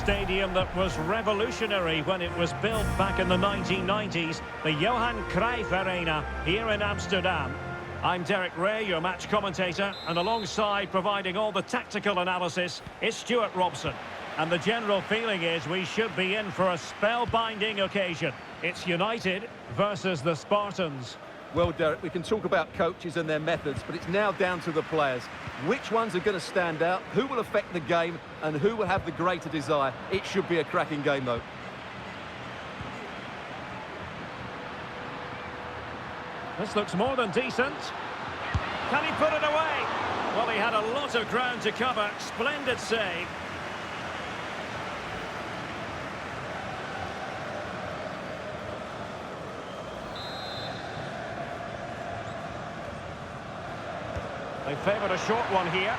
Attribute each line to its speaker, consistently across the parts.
Speaker 1: stadium that was revolutionary when it was built back in the 1990s, the Johan Cruyff Arena here in Amsterdam. I'm Derek Ray, your match commentator, and alongside providing all the tactical analysis is Stuart Robson. And the general feeling is we should be in for a spellbinding occasion. It's United versus the Spartans.
Speaker 2: Well, Derek, we can talk about coaches and their methods, but it's now down to the players. Which ones are going to stand out, who will affect the game, and who will have the greater desire? It should be a cracking game, though.
Speaker 1: This looks more than decent. Can he put it away? Well, he had a lot of ground to cover. Splendid save. They favoured a short one here.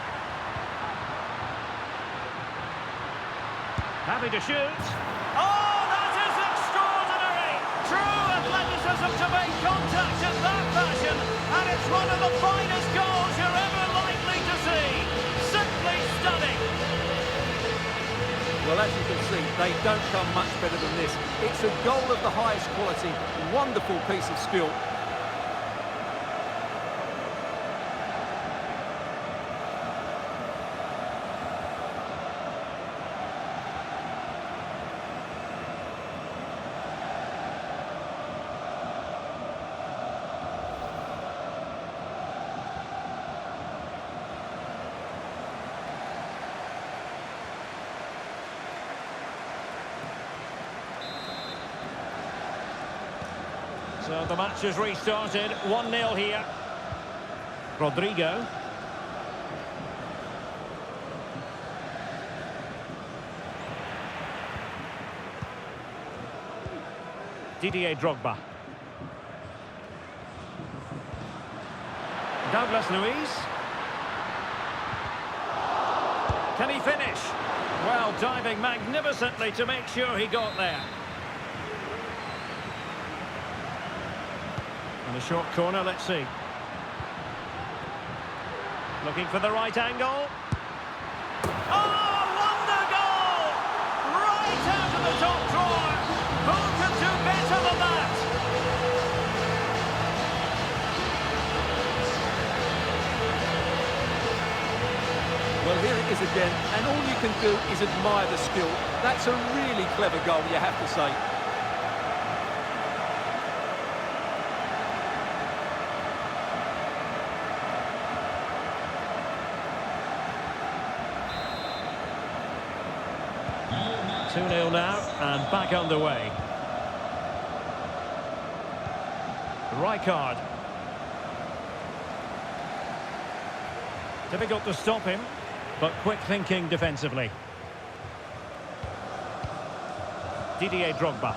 Speaker 1: Happy to shoot. Oh, that is extraordinary! True athleticism to make contact in that fashion, and it's one of the finest goals you're ever likely to see. Simply stunning.
Speaker 2: Well, as you can see, they don't come much better than this. It's a goal of the highest quality. Wonderful piece of skill.
Speaker 1: So the match has restarted, 1-0 here. Rodrigo. Didier Drogba. Douglas Luiz. Can he finish? Well, diving magnificently to make sure he got there. And a short corner, let's see. Looking for the right angle. Oh, wonder goal! Right out of the top drawer. Who can do better than that?
Speaker 2: Well, here it is again, and all you can do is admire the skill. That's a really clever goal, you have to say.
Speaker 1: Now, and back underway. Rijkaard. Difficult to stop him, but quick thinking defensively. Didier Drogba.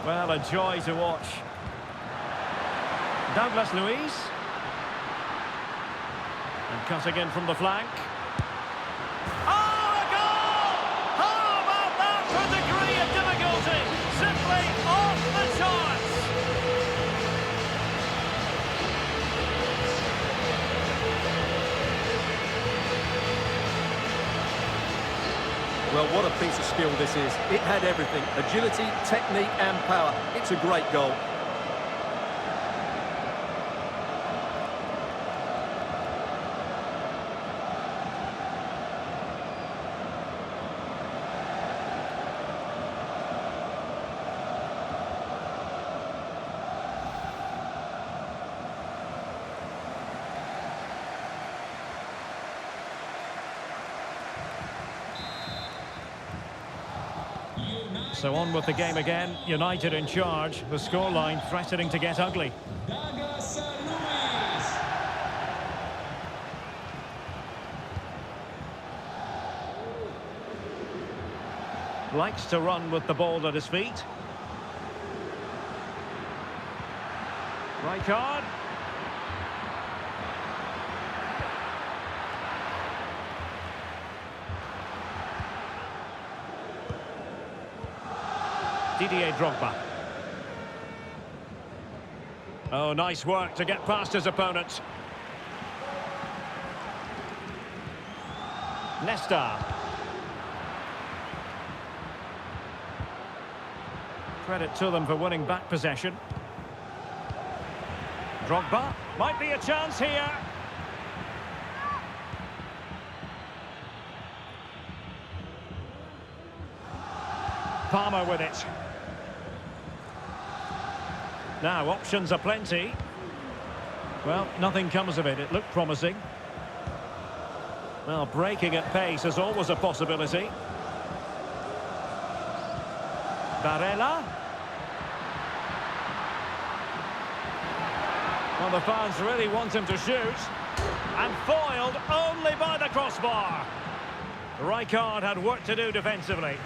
Speaker 1: Well, a joy to watch. Douglas Luiz. And cutting in from the flank. Simply off the charts.
Speaker 2: Well, what a piece of skill this is. It had everything. Agility, technique and power. It's a great goal.
Speaker 1: So on with the game again. United in charge. The scoreline threatening to get ugly. Likes to run with the ball at his feet. Rijkaard. Didier Drogba. Oh, nice work to get past his opponent. Nesta. Credit to them for winning back possession. Drogba. Might be a chance here. Palmer with it. Now, options are plenty. Well, nothing comes of it. It looked promising. Well, breaking at pace is always a possibility. Barella. Well, the fans really want him to shoot. And foiled only by the crossbar. Rijkaard had work to do defensively.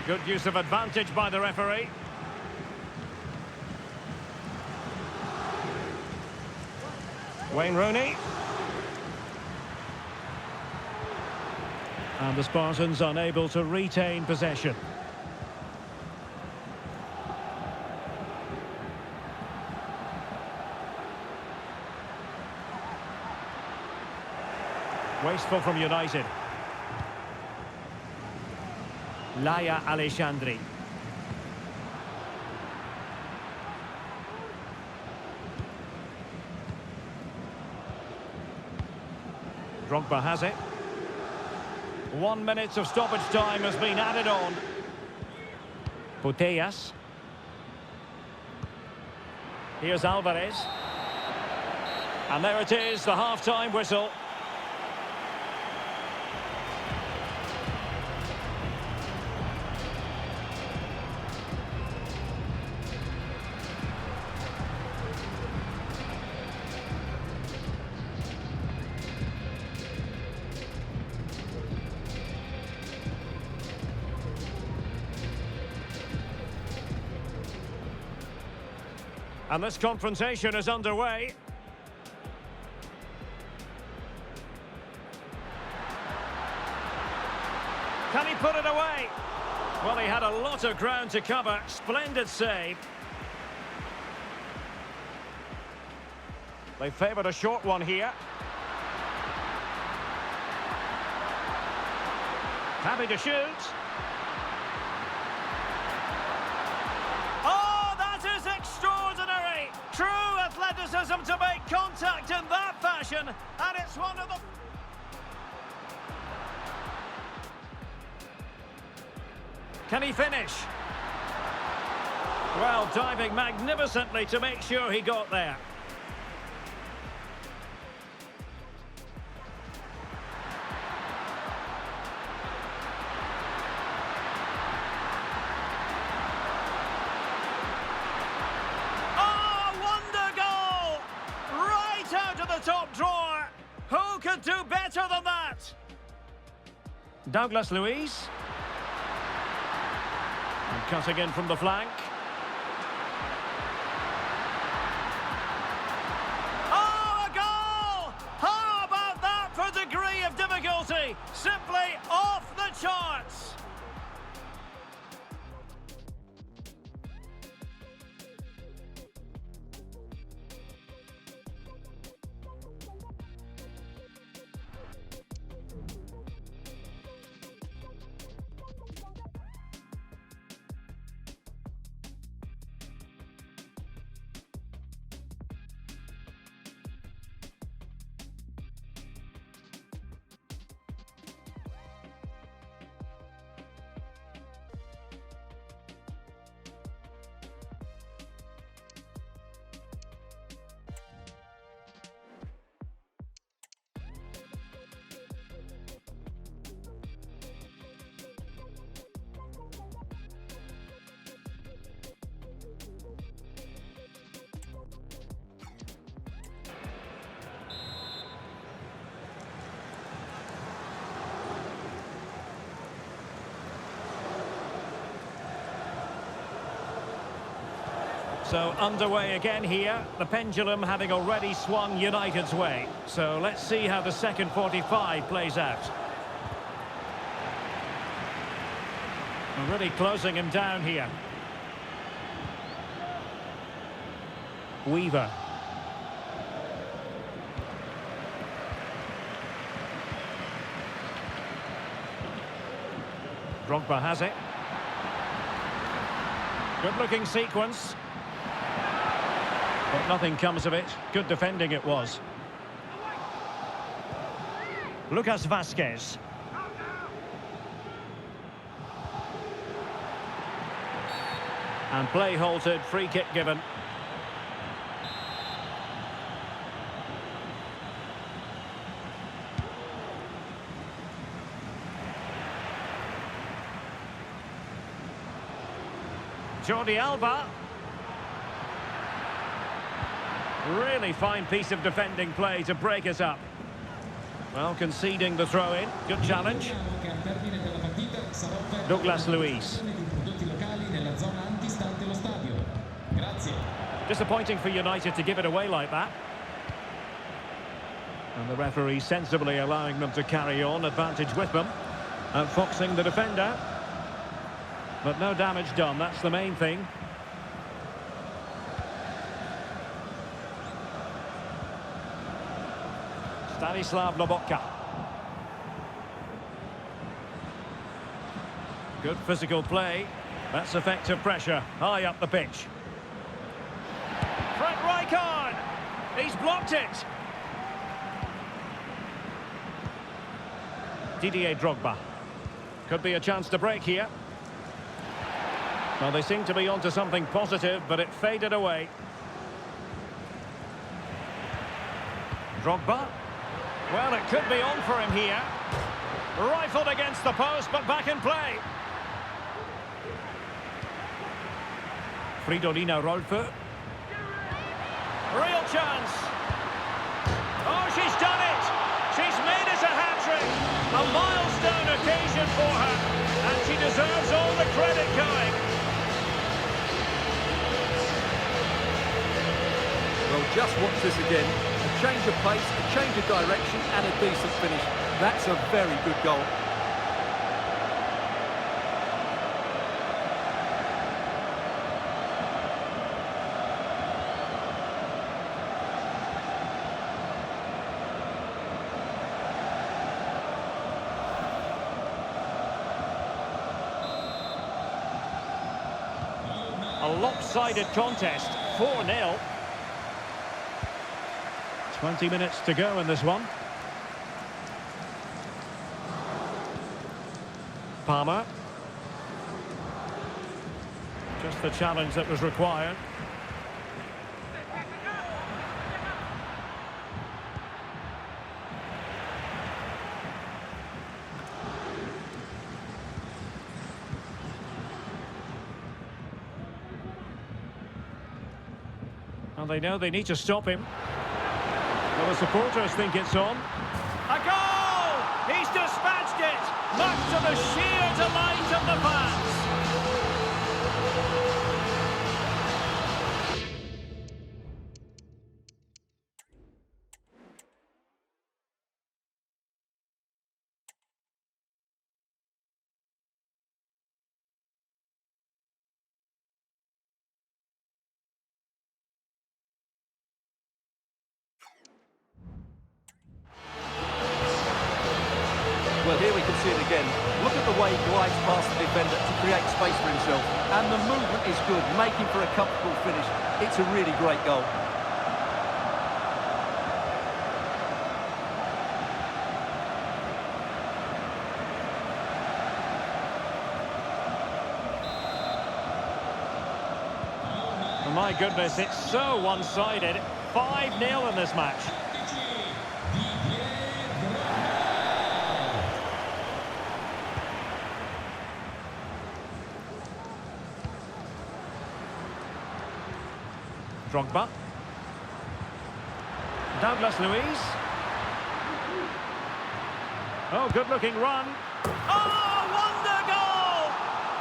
Speaker 1: Good use of advantage by the referee. Wayne Rooney. And the Spartans unable to retain possession. Wasteful from United. Laia Alexandri. Drogba has it. 1 minute of stoppage time has been added on. Putellas. Here's Alvarez. And there it is, the half-time whistle. And this confrontation is underway. Can he put it away? Well, he had a lot of ground to cover. Splendid save. They favoured a short one here. Happy to shoot. True athleticism to make contact in that fashion, and it's one of the... Can he finish? Well, diving magnificently to make sure he got there. Top drawer. Who could do better than that? Douglas Luiz. And cutting in from the flank. Oh, a goal! How about that for degree of difficulty? Simply off the charts. So underway again here, the pendulum having already swung United's way. So let's see how the second 45 plays out. We're really closing him down here. Weaver. Drogba has it. Good-looking sequence. But nothing comes of it. Good defending it was. Lucas Vazquez. And play halted, free kick given. Jordi Alba. Really fine piece of defending play to break us up. Well, conceding the throw-in. Good challenge. Douglas Luiz. Disappointing for United to give it away like that. And the referee sensibly allowing them to carry on, advantage with them. Outfoxing the defender. But no damage done, that's the main thing. Stanislav Lobotka. Good physical play. That's effective pressure, high up the pitch. Frank Rijkaard! He's blocked it! Didier Drogba. Could be a chance to break here. Well, they seem to be onto something positive, but it faded away. Drogba. Well, it could be on for him here. Rifled against the post, but back in play. Fridolina Rolfö. Real chance. Oh, she's done it. She's made it a hat-trick. A milestone occasion for her. And she deserves all the credit going.
Speaker 2: Well, just watch this again. A change of pace, a change of direction, and a decent finish. That's a very good goal.
Speaker 1: A lopsided contest, 4-0. 20 minutes to go in this one. Palmer. Just the challenge that was required. And they know they need to stop him. Well, the supporters think it's on. A goal! He's dispatched it! Much to the sheer delight of the fans.
Speaker 2: Well, here we can see it again. Look at the way he glides past the defender to create space for himself. And the movement is good, making for a comfortable finish. It's a really great goal.
Speaker 1: Oh, my goodness, it's so one-sided. 5-0 in this match. Drogba. Douglas Luiz. Oh, good-looking run. Oh, wonder goal!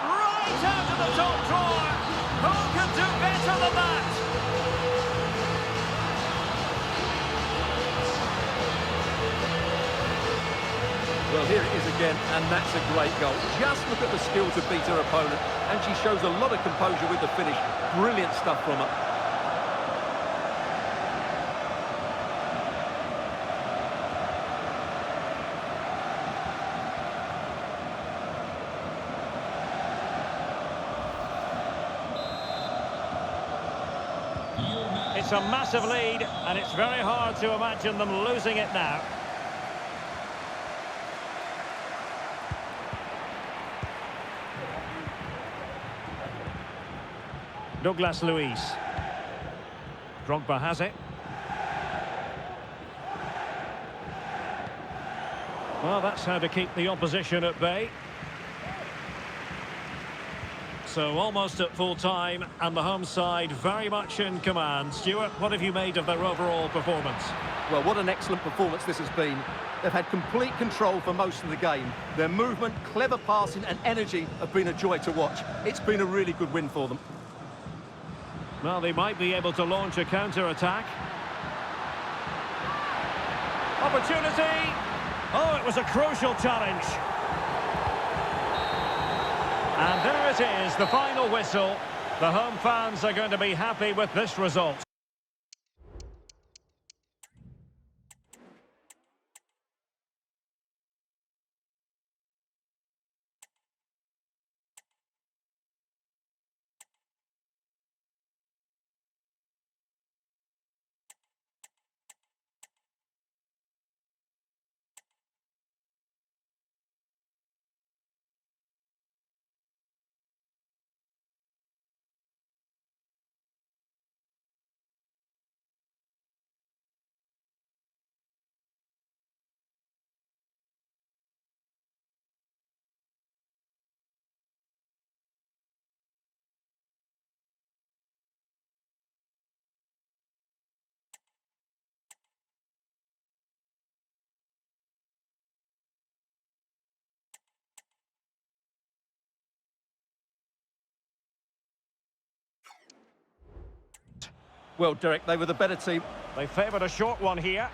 Speaker 1: Right out of the top drawer. Who can do better than that?
Speaker 2: Well, here it is again, and that's a great goal. Just look at the skill to beat her opponent, and she shows a lot of composure with the finish. Brilliant stuff from her.
Speaker 1: It's a massive lead, and it's very hard to imagine them losing it now. Douglas Luiz. Drogba has it. Well, that's how to keep the opposition at bay. So almost at full time, and the home side very much in command. Stuart, what have you made of their overall performance?
Speaker 2: Well, what an excellent performance this has been. They've had complete control for most of the game. Their movement, clever passing and energy have been a joy to watch. It's been a really good win for them.
Speaker 1: Well, they might be able to launch a counter-attack. Opportunity! Oh, it was a crucial challenge. And there it is, the final whistle. The home fans are going to be happy with this result.
Speaker 2: Well, Derek, they were the better team.
Speaker 1: They favoured a short one here.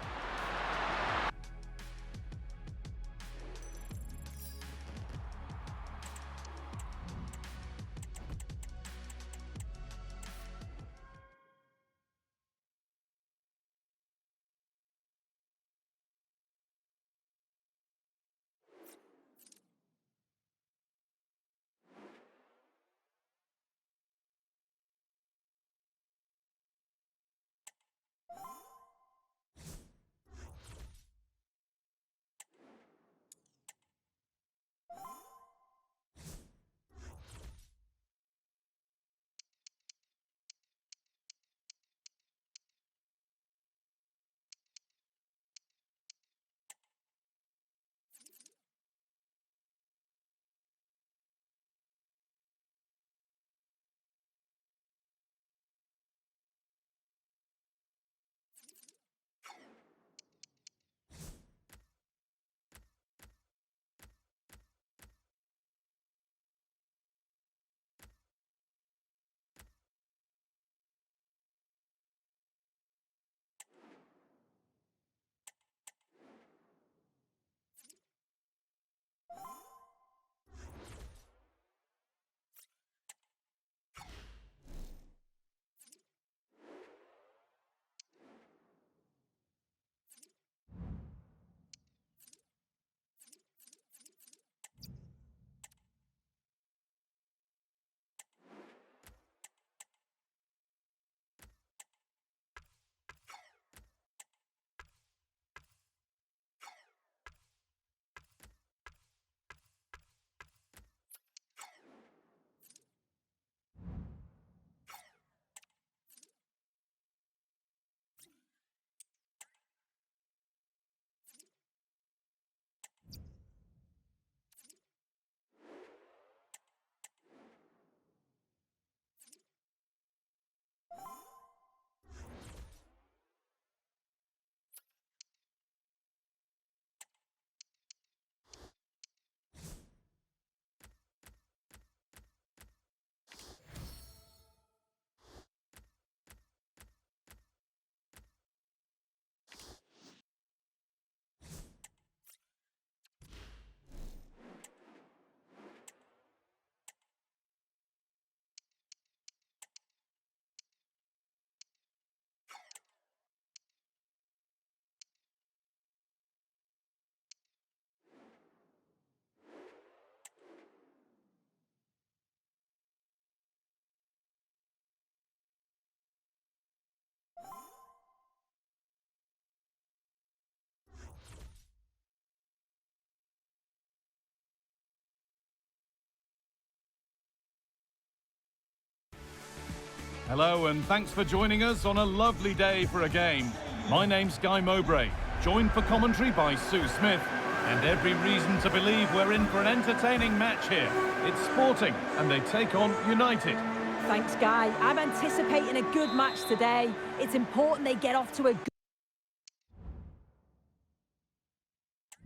Speaker 3: Hello and thanks for joining us on a lovely day for a game. My name's Guy Mowbray, joined for commentary by Sue Smith. And every reason to believe we're in for an entertaining match here. It's Sporting and they take on United.
Speaker 4: Thanks, Guy. I'm anticipating a good match today. It's important they get off to a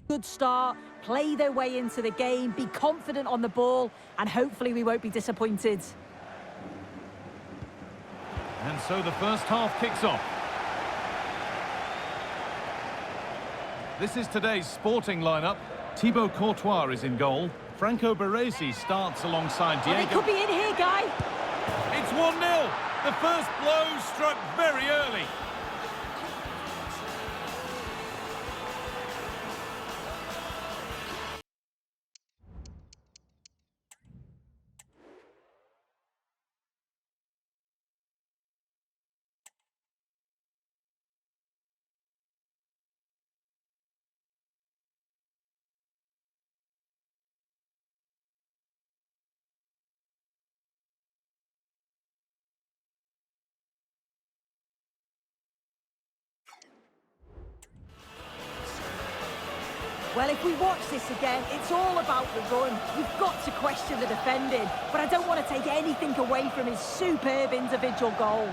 Speaker 4: good start, play their way into the game, be confident on the ball, and hopefully we won't be disappointed.
Speaker 3: And so the first half kicks off. This is today's Sporting lineup. Thibaut Courtois is in goal. Franco Baresi starts alongside Diego.
Speaker 4: They could be in here, Guy.
Speaker 3: It's 1-0. The first blow struck very early.
Speaker 4: Well, if we watch this again, it's all about the run. We've got to question the defending, but I don't want to take anything away from his superb individual goal.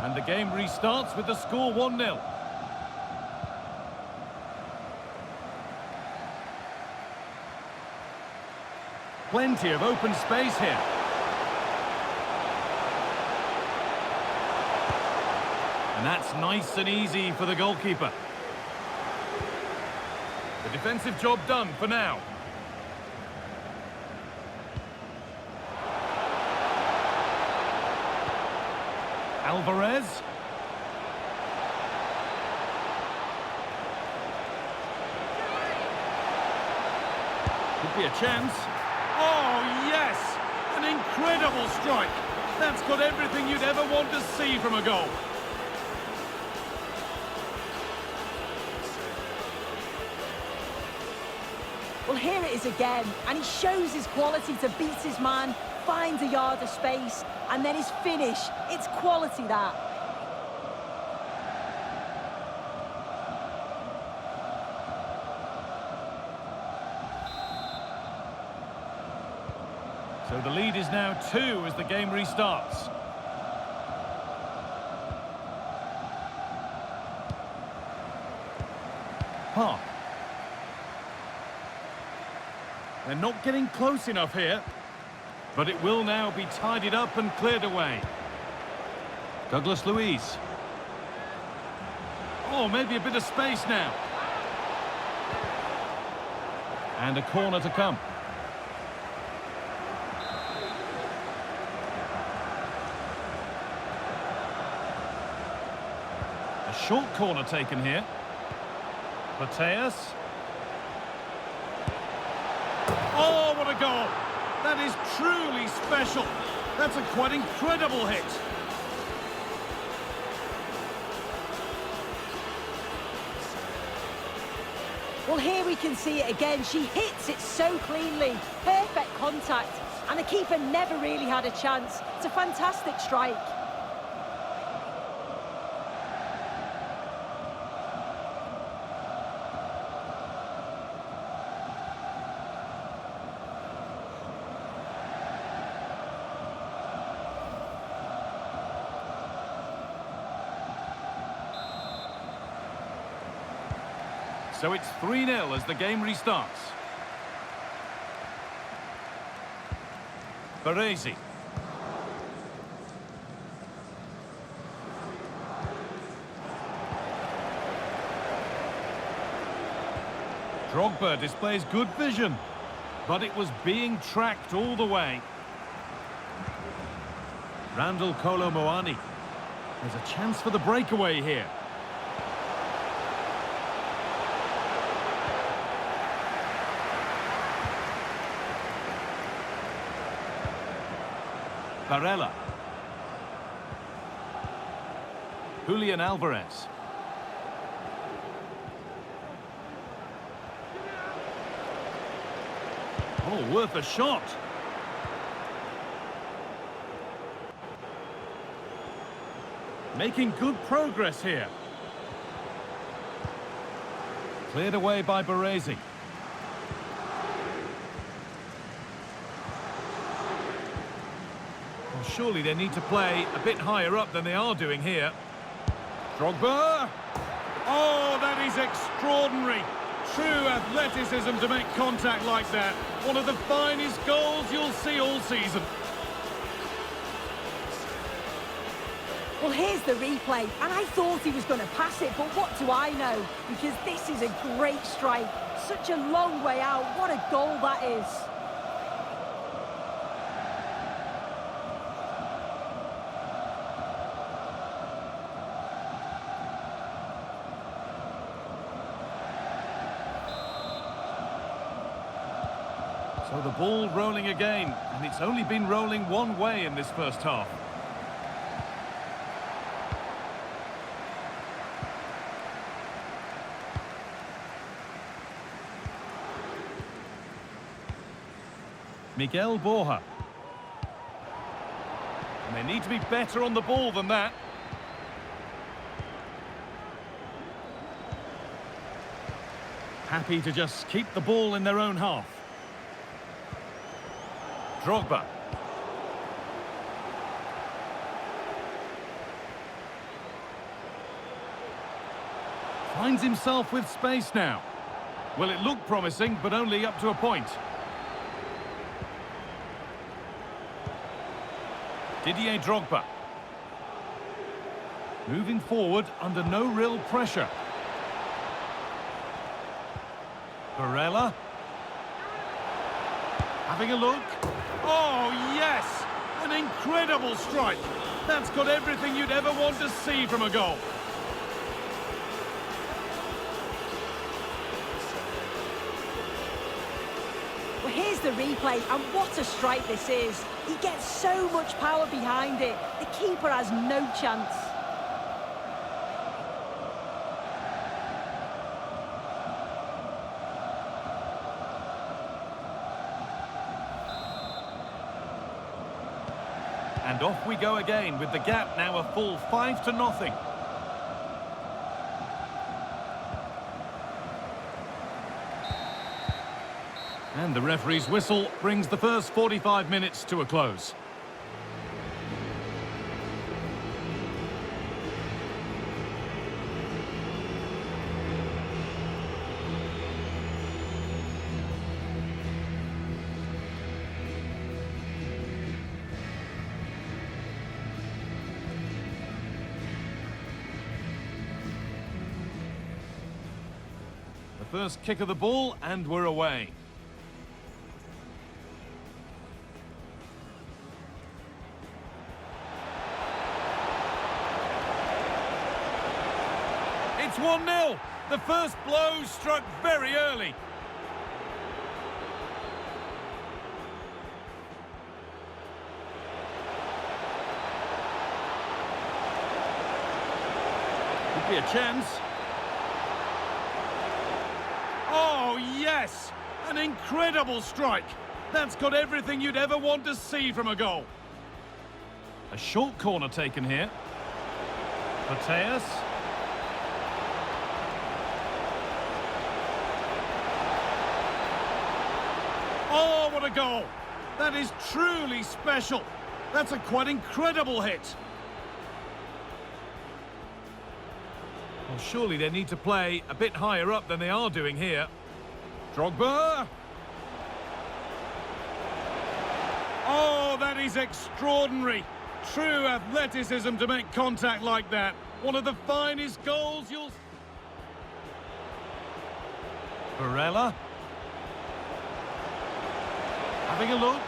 Speaker 3: And the game restarts with the score 1-0. Plenty of open space here. And that's nice and easy for the goalkeeper. The defensive job done for now. Alvarez. Could be a chance. Oh, yes! An incredible strike. That's got everything you'd ever want to see from a goal.
Speaker 4: Well, here it is again, and he shows his quality to beat his man, finds a yard of space, and then his finish. It's quality, that.
Speaker 3: So the lead is now 2 as the game restarts. Park. They're not getting close enough here, but it will now be tidied up and cleared away. Douglas Luiz. Oh, maybe a bit of space now. And a corner to come. A short corner taken here. Mateus. Oh, what a goal! That is truly special. That's a quite incredible hit.
Speaker 4: Well, here we can see it again. She hits it so cleanly. Perfect contact. And the keeper never really had a chance. It's a fantastic strike.
Speaker 3: So it's 3-0 as the game restarts. Baresi. Drogba displays good vision, but it was being tracked all the way. Randall Kolo Muani. There's a chance for the breakaway here. Barella. Julian Alvarez. Oh, worth a shot. Making good progress here. Cleared away by Baresi. Well, surely they need to play a bit higher up than they are doing here. Drogba! Oh, that is extraordinary. True athleticism to make contact like that. One of the finest goals you'll see all season.
Speaker 4: Well, here's the replay, and I thought he was going to pass it, but what do I know? Because this is a great strike. Such a long way out. What a goal that is.
Speaker 3: So the ball rolling again, and it's only been rolling one way in this first half. Miguel Borja. And they need to be better on the ball than that. Happy to just keep the ball in their own half. Drogba. Finds himself with space now. Well, it looked promising, but only up to a point. Didier Drogba. Moving forward under no real pressure. Barella. Having a look. Oh, yes! An incredible strike. That's got everything you'd ever want to see from a goal.
Speaker 4: Well, here's the replay, and what a strike this is. He gets so much power behind it. The keeper has no chance.
Speaker 3: And off we go again with the gap now a full 5-0. And the referee's whistle brings the first 45 minutes to a close. The first kick of the ball, and we're away. It's 1-0. The first blow struck very early. Could be a chance. Oh, yes! An incredible strike. That's got everything you'd ever want to see from a goal. A short corner taken here. Mateus. Oh, what a goal! That is truly special. That's a quite incredible hit. Well, surely they need to play a bit higher up than they are doing here. Drogba! Oh, that is extraordinary. True athleticism to make contact like that. One of the finest goals you'll... Barella. Having a look.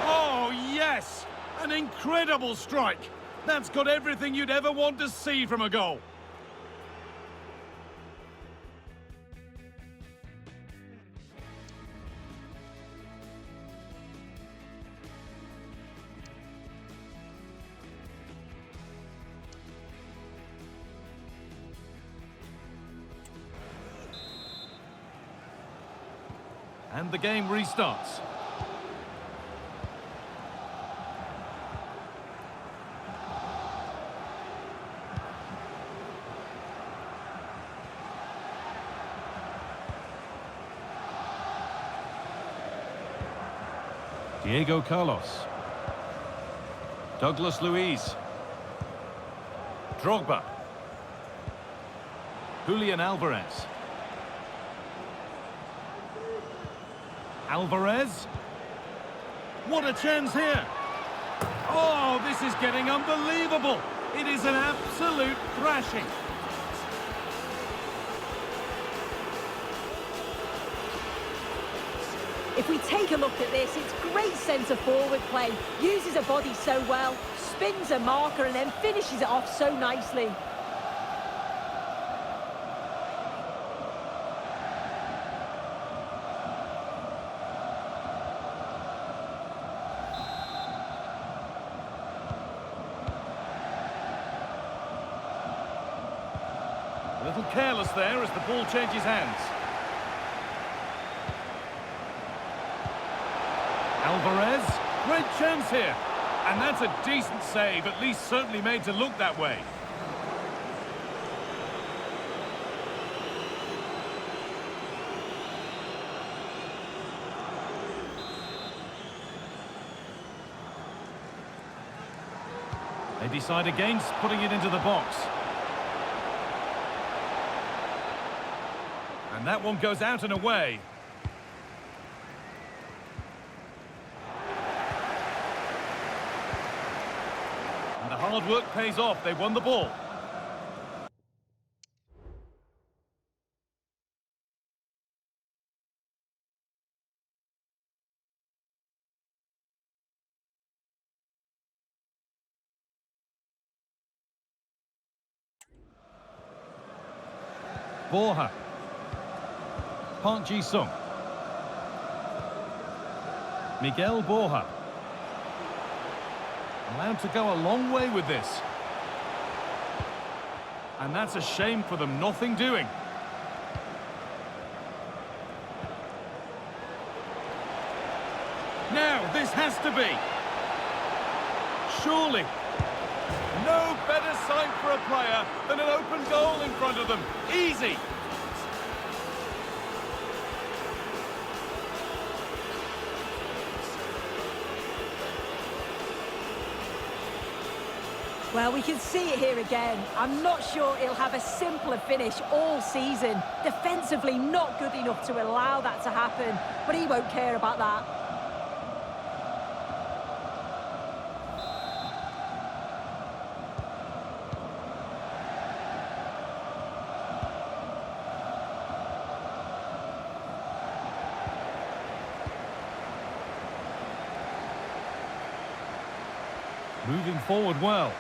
Speaker 3: Oh, yes! An incredible strike. That's got everything you'd ever want to see from a goal. And the game restarts. Diego Carlos. Douglas Luiz. Drogba. Julian Alvarez. Alvarez. What a chance here. Oh, this is getting unbelievable. It is an absolute thrashing.
Speaker 4: If we take a look at this, it's great centre-forward play. Uses a body so well, spins a marker and then finishes it off so nicely.
Speaker 3: A little careless there as the ball changes hands. Alvarez, great chance here. And that's a decent save, at least certainly made to look that way. They decide against putting it into the box. And that one goes out and away. And the hard work pays off. They won the ball. Borja. Park Ji-sung. Miguel Borja. Allowed to go a long way with this. And that's a shame for them, nothing doing. Now, this has to be. Surely. No better sight for a player than an open goal in front of them. Easy.
Speaker 4: Well, we can see it here again. I'm not sure he'll have a simpler finish all season. Defensively, not good enough to allow that to happen, but he won't care about that.
Speaker 3: Moving forward well.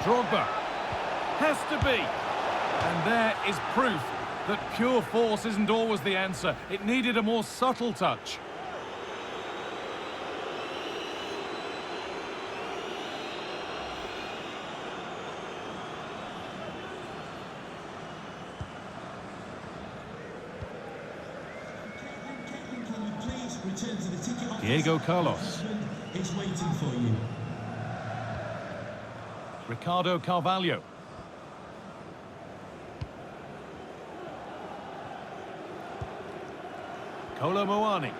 Speaker 3: Drogba. Has to be. And there is proof that pure force isn't always the answer. It needed a more subtle touch. Diego Carlos.
Speaker 5: It's waiting for you.
Speaker 3: Ricardo Carvalho. Kolo Muani.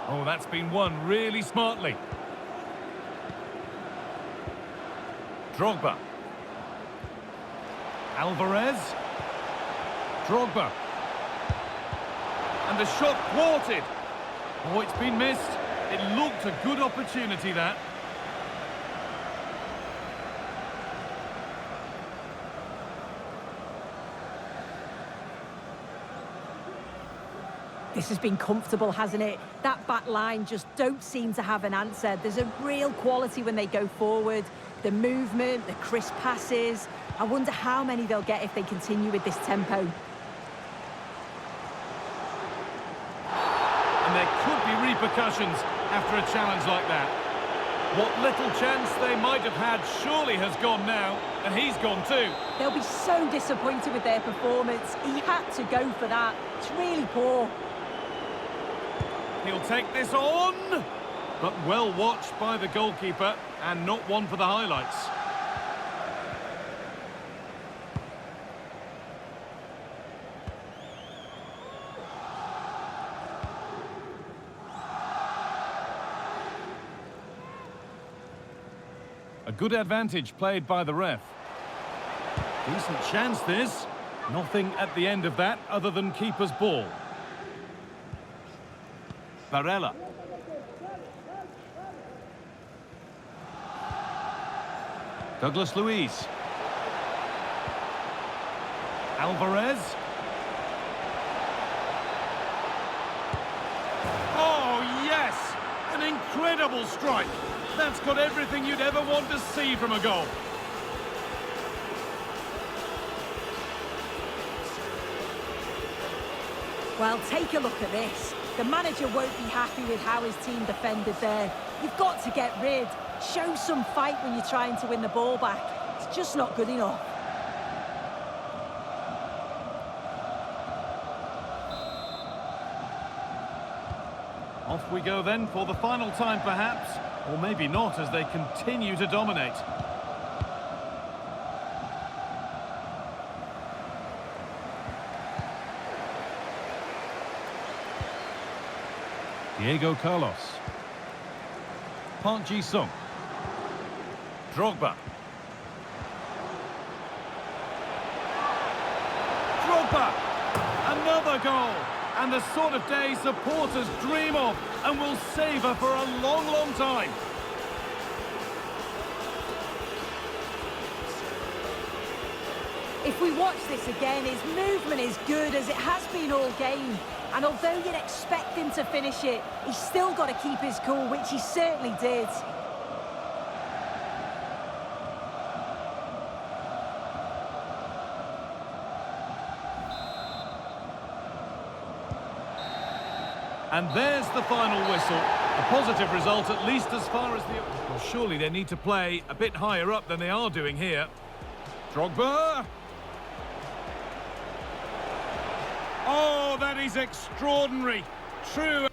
Speaker 3: Oh, that's been won really smartly. Drogba. Alvarez. Drogba. And the shot thwarted. Oh, it's been missed. It looked a good opportunity, that.
Speaker 4: This has been comfortable, hasn't it? That back line just don't seem to have an answer. There's a real quality when they go forward. The movement, the crisp passes. I wonder how many they'll get if they continue with this tempo.
Speaker 3: And there could be repercussions after a challenge like that. What little chance they might have had surely has gone now, and he's gone too.
Speaker 4: They'll be so disappointed with their performance. He had to go for that. It's really poor.
Speaker 3: He'll take this on, but well watched by the goalkeeper, and not one for the highlights. A good advantage played by the ref. Decent chance this. Nothing at the end of that other than keeper's ball. Barella. Douglas Luiz. Alvarez. Oh, yes! An incredible strike. That's got everything you'd ever want to see from a goal.
Speaker 4: Well, take a look at this. The manager won't be happy with how his team defended there. You've got to get rid. Show some fight when you're trying to win the ball back. It's just not good enough.
Speaker 3: Off we go then for the final time perhaps, or maybe not as they continue to dominate. Diego Carlos. Park Ji-sung. Drogba. Drogba! Another goal! And the sort of day supporters dream of and will savour for a long, long time.
Speaker 4: If we watch this again, his movement is good as it has been all game. And although you'd expect him to finish it, he's still got to keep his cool, which he certainly did.
Speaker 3: And there's the final whistle. A positive result, at least as far as the... Well, surely they need to play a bit higher up than they are doing here. Drogba! Oh, that is extraordinary. True.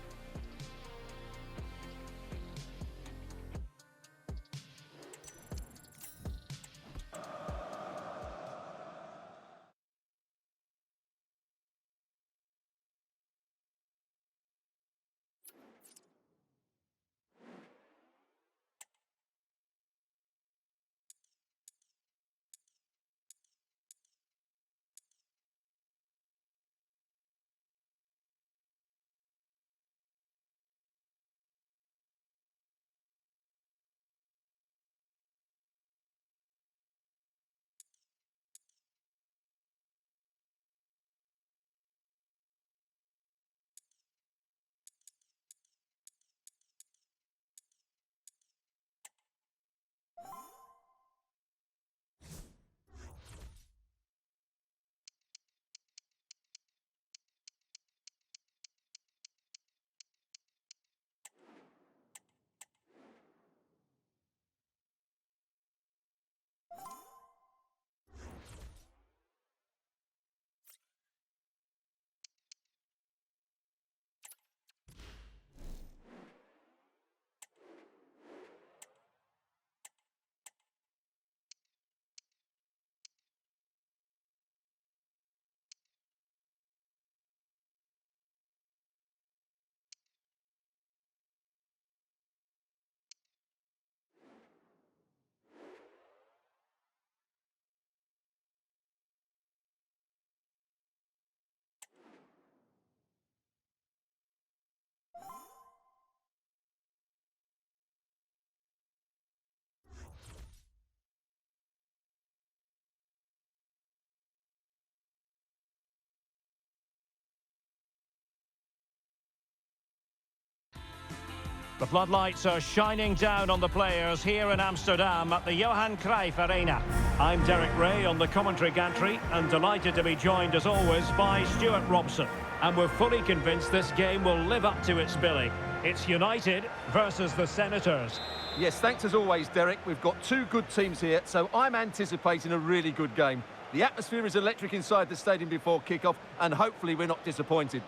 Speaker 1: The floodlights are shining down on the players here in Amsterdam at the Johan Cruyff Arena. I'm Derek Ray on the commentary gantry and delighted to be joined as always by Stuart Robson. And we're fully convinced this game will live up to its billing. It's United versus the Senators.
Speaker 2: Yes, thanks as always, Derek. We've got two good teams here, so I'm anticipating a really good game. The atmosphere is electric inside the stadium before kick-off, and hopefully we're not disappointed.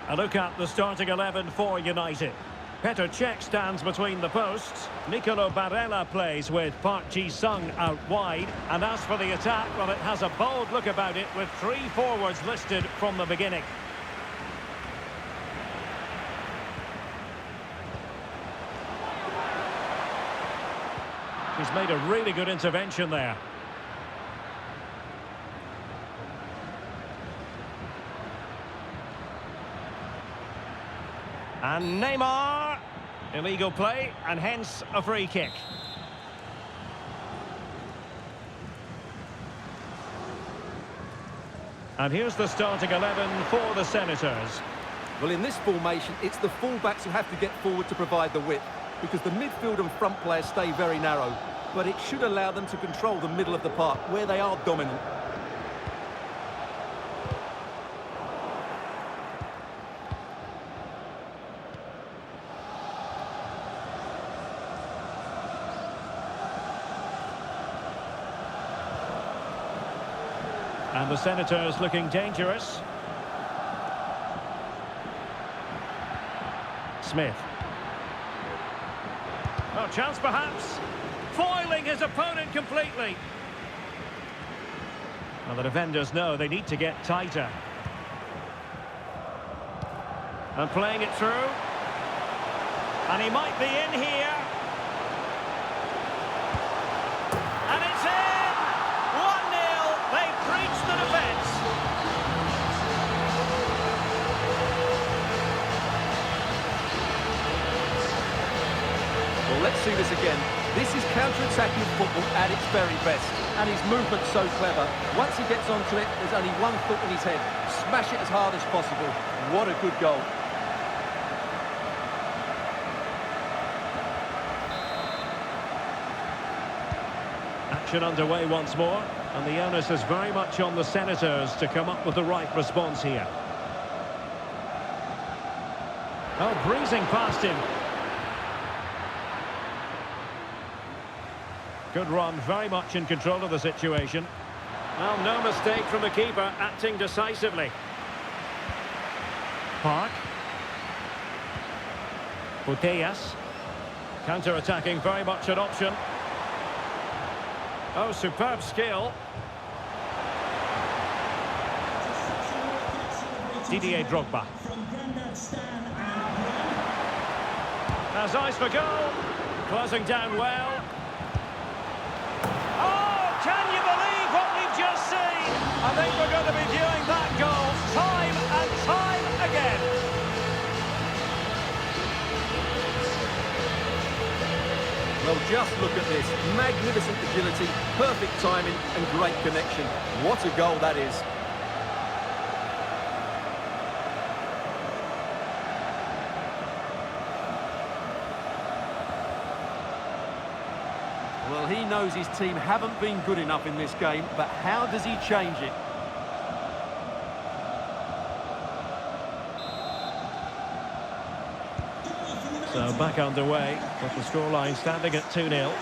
Speaker 1: A look at the starting 11 for United. Petr Cech stands between the posts. Nicolo Barella plays with Park Ji-sung out wide. And as for the attack, well, it has a bold look about it with three forwards listed from the beginning. He's made a really good intervention there. And Neymar, illegal play, and hence a free kick. And here's the starting 11 for the Senators.
Speaker 2: Well, in this formation, it's the fullbacks who have to get forward to provide the width, because the midfield and front players stay very narrow. But it should allow them to control the middle of the park, where they are dominant.
Speaker 1: And the Senators looking dangerous. Smith. Oh, chance perhaps. Foiling his opponent completely. Well, the defenders know they need to get tighter. And playing it through. And he might be in here. And it's in! 1-0. They've breached the defence.
Speaker 2: Well, let's see this again. This is counter-attacking football at its very best. And his movement's so clever. Once he gets onto it, there's only one thought in his head. Smash it as hard as possible. What a good goal.
Speaker 1: Action underway once more. And the onus is very much on the Senators to come up with the right response here. Oh, breezing past him. Good run, very much in control of the situation. Well, no mistake from the keeper, acting decisively. Park. Putellas. Counter-attacking, very much an option. Oh, superb skill. Didier Drogba. Has eyes for goal. Closing down well. Can you believe what we've just seen? I think we're going to be viewing that goal time and time again.
Speaker 2: Well, just look at this. Magnificent agility, perfect timing, and great connection. What a goal that is. Well, he knows his team haven't been good enough in this game, but how does he change it?
Speaker 1: So back underway, with the scoreline standing at 2-0.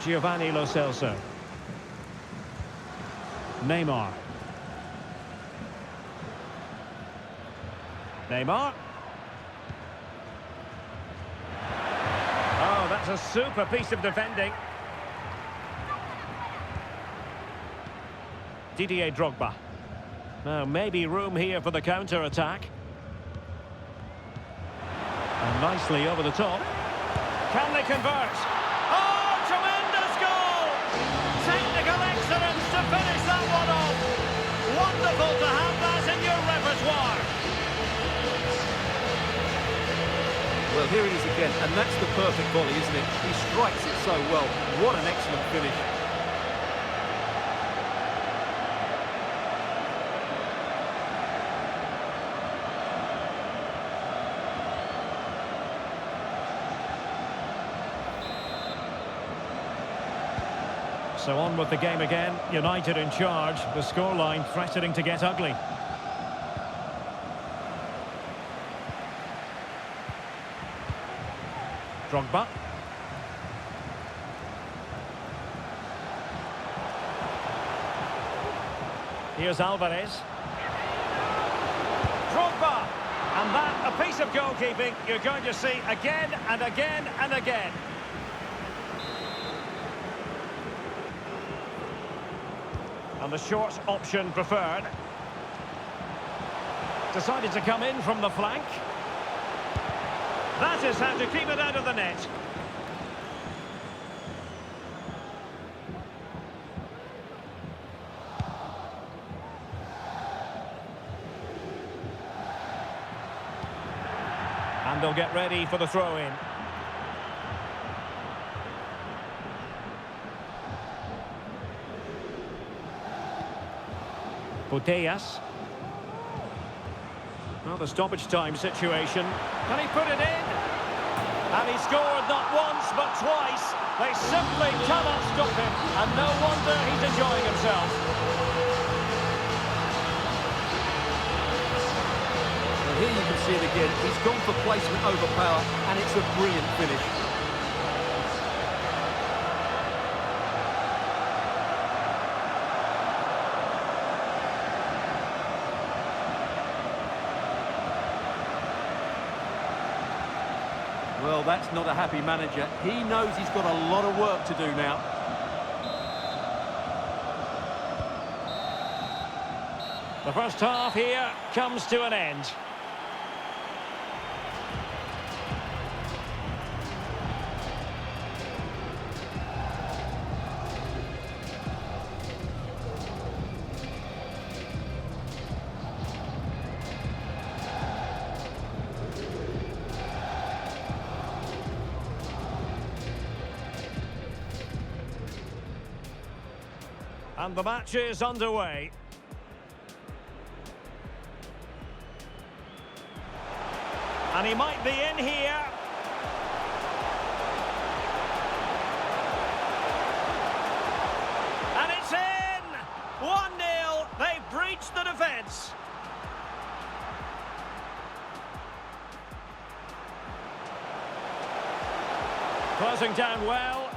Speaker 1: Giovanni Lo Celso. Neymar. Neymar. Oh, that's a super piece of defending. Didier Drogba. Now, maybe room here for the counter-attack. And nicely over the top. Can they convert? Oh, tremendous goal! Technical excellence to finish that one off. Wonderful to have that in your repertoire.
Speaker 2: Well, here it is again, and that's the perfect volley, isn't it? He strikes it so well. What an excellent finish.
Speaker 1: So on with the game again. United in charge. The scoreline threatening to get ugly. Drogba. Here's Alvarez. Drogba! And that, a piece of goalkeeping you're going to see again and again and again. And the short option preferred. Decided to come in from the flank. That is how to keep it out of the net. And they'll get ready for the throw-in. Putellas. Well, the stoppage time situation. Can he put it in? And he scored not once but twice. They simply cannot stop him. And no wonder he's enjoying himself.
Speaker 2: Well, here you can see it again. He's gone for placement over power, and it's a brilliant finish. Well, that's not a happy manager. He knows he's got a lot of work to do now.
Speaker 1: The first half here comes to an end. And the match is underway. And he might be in here. And it's in! 1-0. They've breached the defence. Closing down well.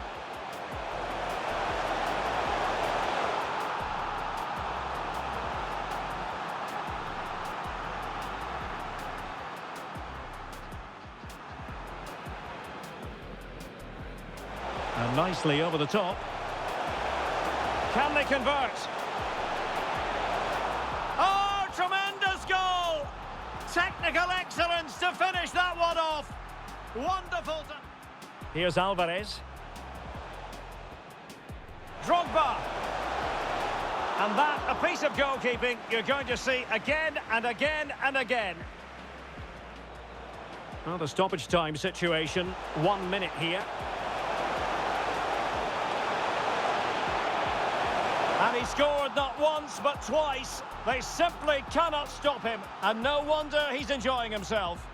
Speaker 1: And nicely over the top. Can they convert? Oh, tremendous goal! Technical excellence to finish that one off. Wonderful. Here's Alvarez. Drogba. And that, a piece of goalkeeping you're going to see again and again and again. Well, the stoppage time situation, 1 minute here. And he scored not once but twice. They simply cannot stop him. And no wonder he's enjoying himself.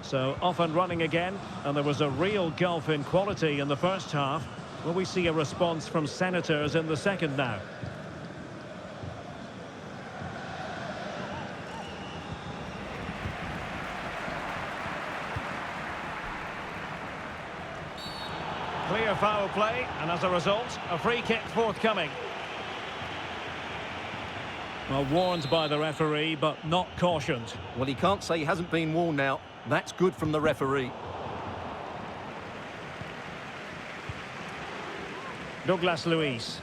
Speaker 1: So off and running again, and there was a real gulf in quality in the first half. Will we see a response from Senators in the second now? Clear foul play, and as a result, a free kick forthcoming. Well, warned by the referee, but not cautioned.
Speaker 2: Well, he can't say he hasn't been warned now. That's good from the referee.
Speaker 1: Douglas Luiz.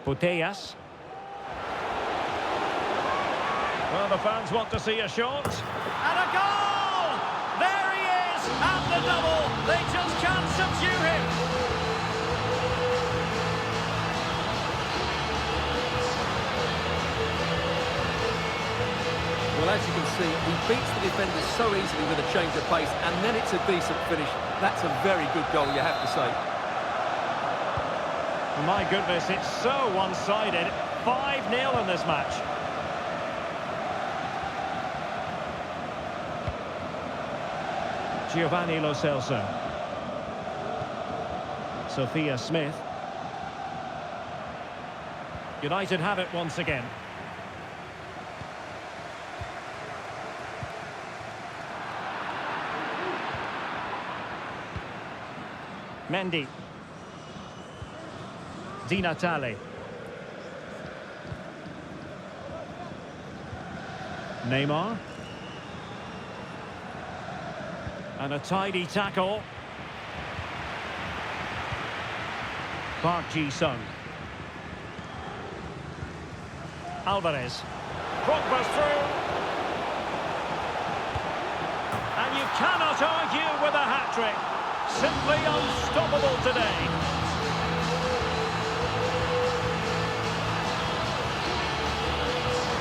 Speaker 1: Putellas. Well, the fans want to see a shot. And a goal! There he is! And the double! They just can't subdue him!
Speaker 2: Well, as you can see, he beats the defenders so easily with a change of pace, and then it's a decent finish. That's a very good goal, you have to say.
Speaker 1: My goodness, it's so one-sided. 5-0 in this match. Giovanni Lo Celso. Sophia Smith. United have it once again. Mendy. Di Natale. Neymar. And a tidy tackle. Park Ji-sung. Alvarez. Drogba's through. And you cannot argue with a hat-trick. Simply unstoppable today.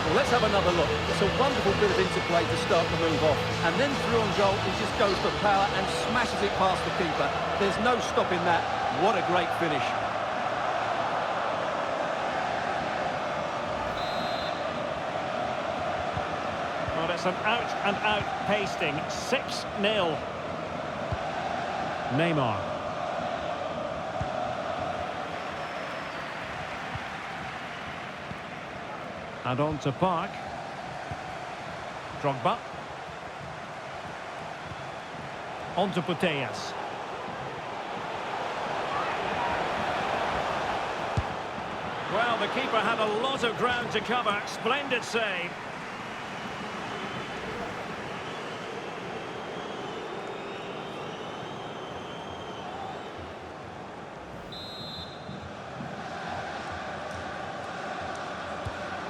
Speaker 2: Well, let's have another look. It's a wonderful bit of interplay to start the move off. And then through on goal, he just goes for power and smashes it past the keeper. There's no stopping that. What a great finish.
Speaker 1: Well, it's an out-and-out pasting. 6-0. Neymar. And on to Park. Drogba. On to Putellas. Well, the keeper had a lot of ground to cover. Splendid save.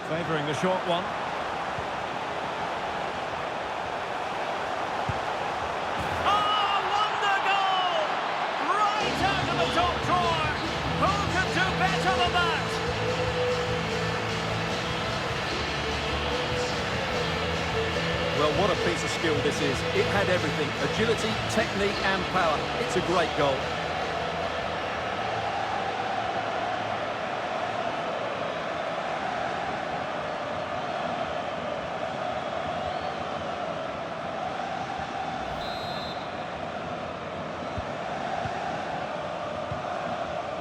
Speaker 1: Favouring the short one. Oh, wonder goal! Right out of the top drawer. Who could do better than that?
Speaker 2: Well, what a piece of skill this is. It had everything. Agility, technique and power. It's a great goal.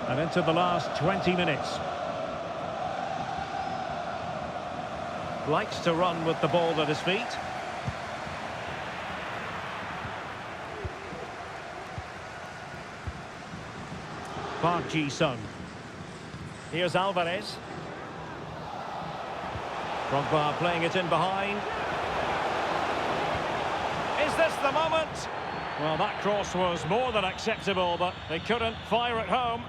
Speaker 1: And into the last 20 minutes. Likes to run with the ball at his feet. Park Ji-sung. Here's Alvarez. Drogba playing it in behind. Is this the moment? Well, that cross was more than acceptable, but they couldn't fire it home.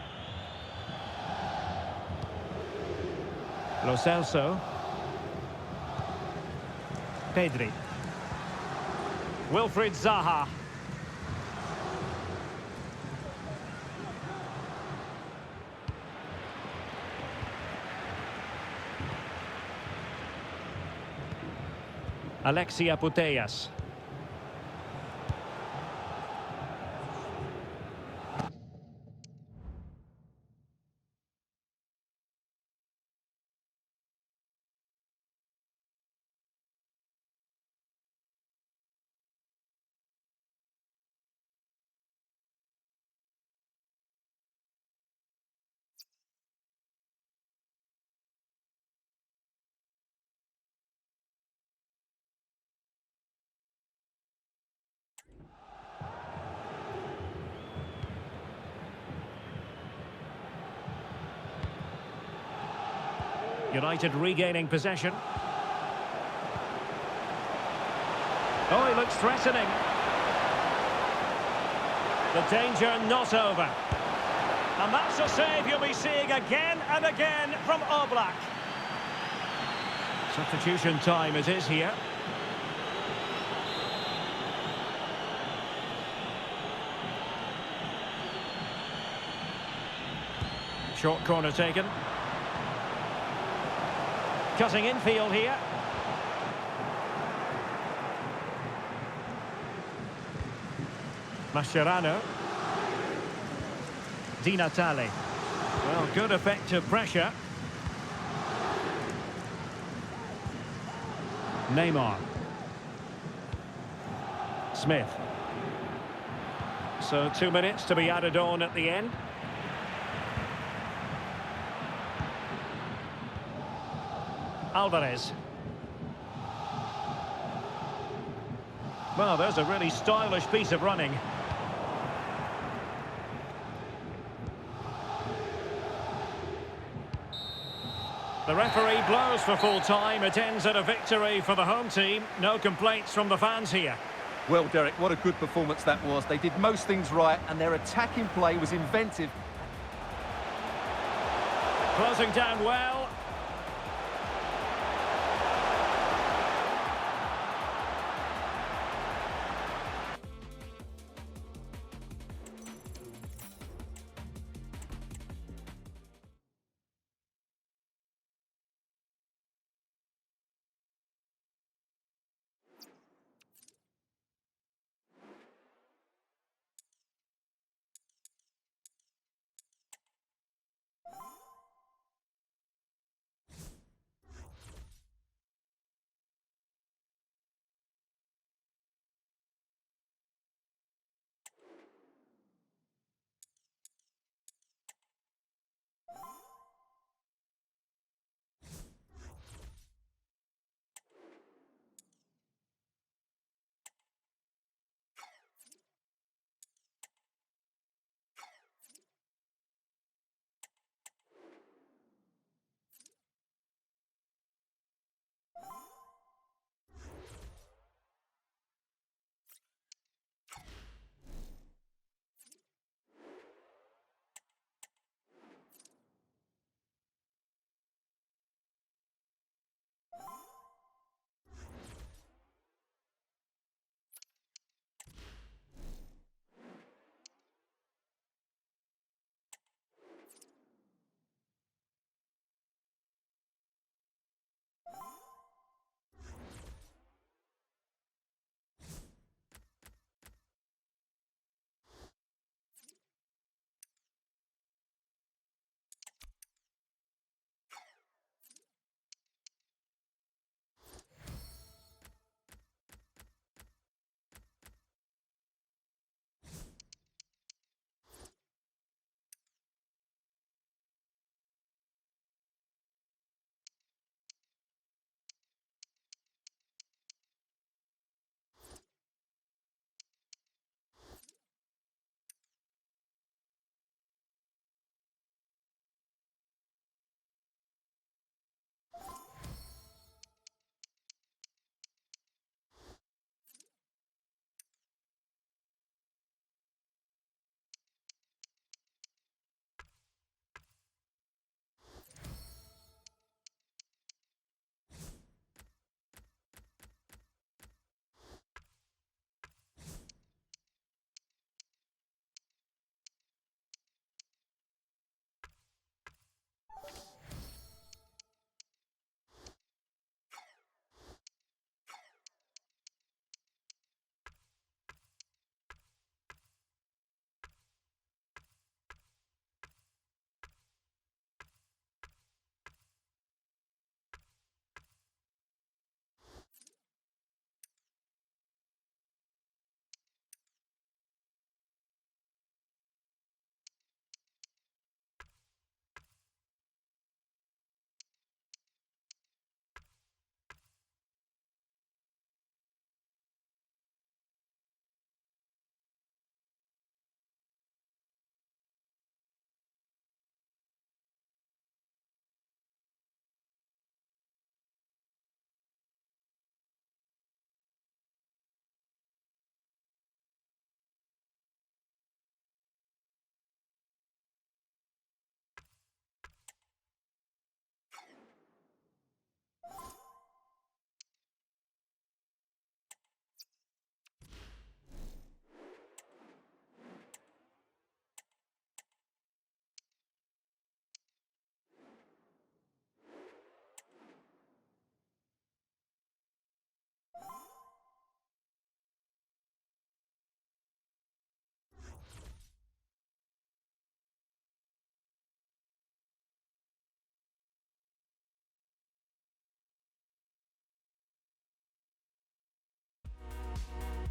Speaker 1: Lo Celso. Pedri. Wilfried Zaha. Alexia Putellas. United regaining possession. Oh, he looks threatening. The danger not over. And that's a save you'll be seeing again and again from Oblak. Substitution time it is here. Short corner taken. Cutting infield here. Mascherano. Di Natale. Well, good effective pressure. Neymar. Smith. So 2 minutes to be added on at the end. Alvarez. Well, there's a really stylish piece of running. The referee blows for full time. It ends at a victory for the home team. No complaints from the fans here.
Speaker 2: Well, Derek, what a good performance that was. They did most things right, and their attacking play was inventive.
Speaker 1: Closing down well.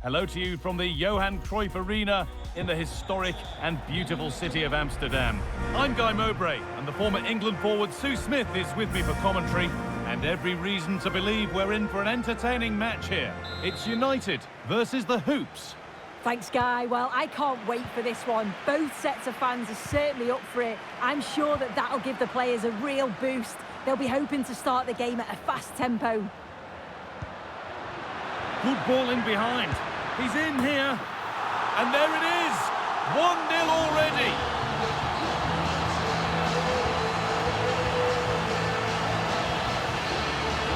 Speaker 3: Hello to you from the Johan Cruyff Arena in the historic and beautiful city of Amsterdam. I'm Guy Mowbray, and the former England forward Sue Smith is with me for commentary, and every reason to believe we're in for an entertaining match here. It's United versus the Hoops.
Speaker 4: Thanks, Guy. Well, I can't wait for this one. Both sets of fans are certainly up for it. I'm sure that that'll give the players a real boost. They'll be hoping to start the game at a fast tempo.
Speaker 3: Good ball in behind. He's in here. And there it is. 1-0 already.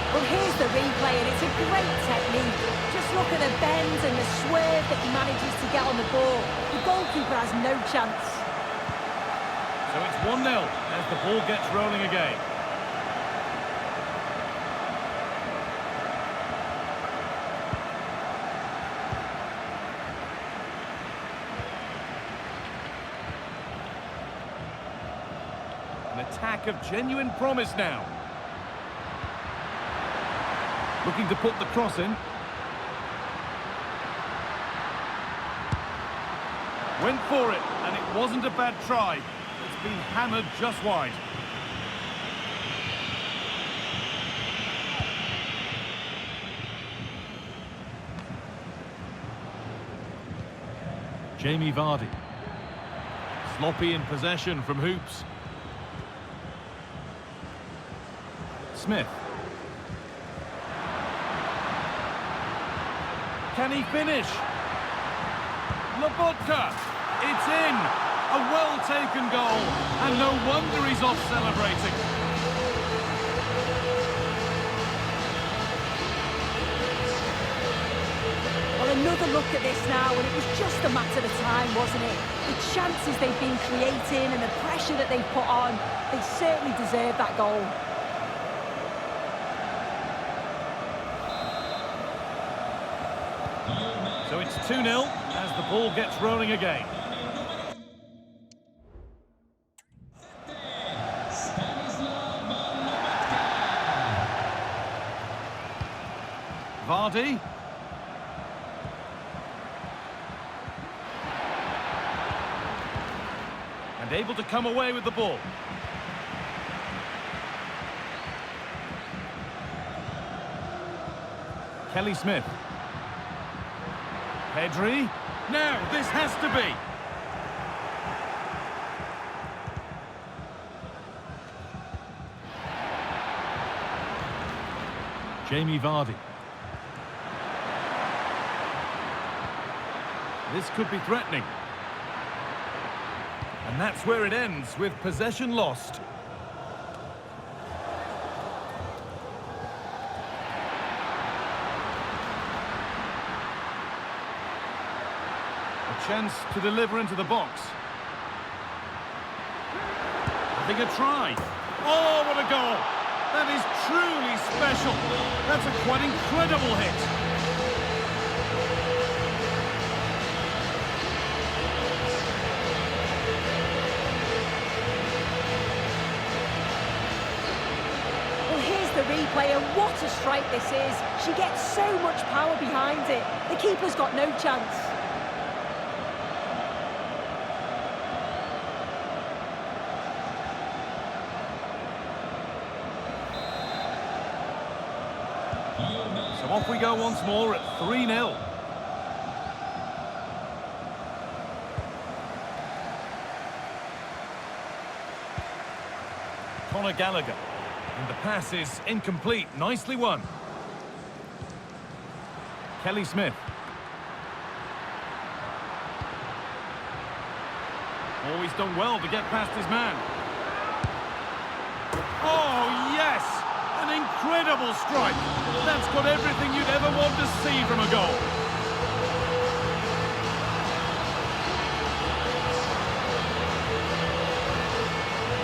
Speaker 4: Well, here's the replay, and it's a great technique. Just look at the bend and the swerve that he manages to get on the ball. The goalkeeper has no chance.
Speaker 3: So it's 1-0 as the ball gets rolling again. An attack of genuine promise now. Looking to put the cross in. Went for it, and it wasn't a bad try. It's been hammered just wide. Jamie Vardy. Sloppy in possession from Hoops. Smith. Can he finish? Lobotka. It's in. A well-taken goal. And no wonder he's off celebrating.
Speaker 4: Well, another look at this now, and it was just a matter of time, wasn't it? The chances they've been creating and the pressure that they've put on, they certainly deserve that goal.
Speaker 3: So it's 2-0 as the ball gets rolling again. Vardy. And able to come away with the ball. Kelly Smith. Pedri. Now, this has to be. Jamie Vardy. This could be threatening. And that's where it ends, with possession lost. Chance to deliver into the box. Having a try. Oh, what a goal! That is truly special. That's a quite incredible hit.
Speaker 4: Well, here's the replay, and what a strike this is. She gets so much power behind it. The keeper's got no chance.
Speaker 3: So off we go once more at 3-0. Conor Gallagher. And the pass is incomplete. Nicely won. Kelly Smith. Always done well to get past his man. Oh, yes! An incredible strike. That's got everything you'd ever want to see from a goal.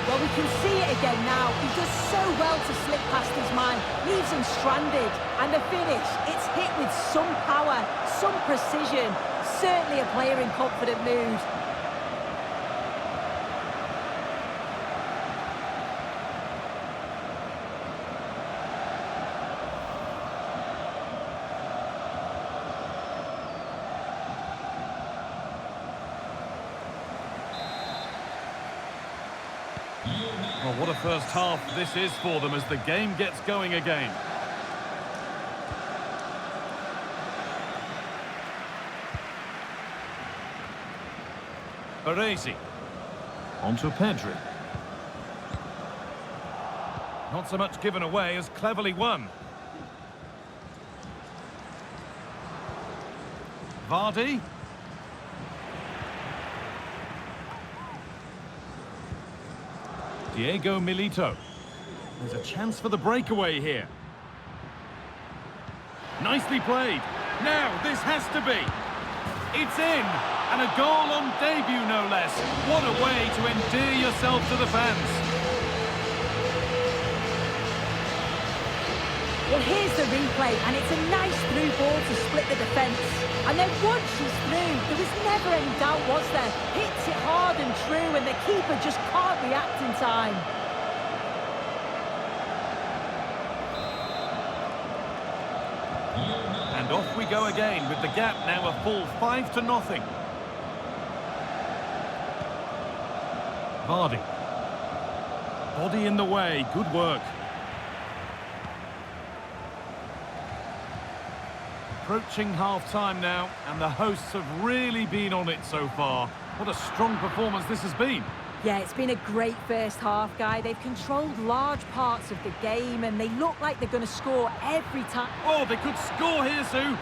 Speaker 4: Well, we can see it again now. He does so well to slip past his man, leaves him stranded. And the finish, it's hit with some power, some precision. Certainly a player in confident mood.
Speaker 3: Well, what a first half this is for them as the game gets going again. Baresi. On to Pedri. Not so much given away as cleverly won. Vardy. Diego Milito. There's a chance for the breakaway here. Nicely played. Now, this has to be. It's in. And a goal on debut, no less. What a way to endear yourself to the fans.
Speaker 4: Well, here's the replay, and it's a nice through ball to split the defence. And then once she's through, there was never any doubt, was there? Hits it hard and true, and the keeper just can't react in time.
Speaker 3: And off we go again, with the gap now a full 5-0. Vardy. Body in the way, good work. Approaching half-time now, and the hosts have really been on it so far. What a strong performance this has been.
Speaker 4: Yeah, it's been a great first half, Guy. They've controlled large parts of the game, and they look like they're going to score every time.
Speaker 3: Oh, they could score here, Sue.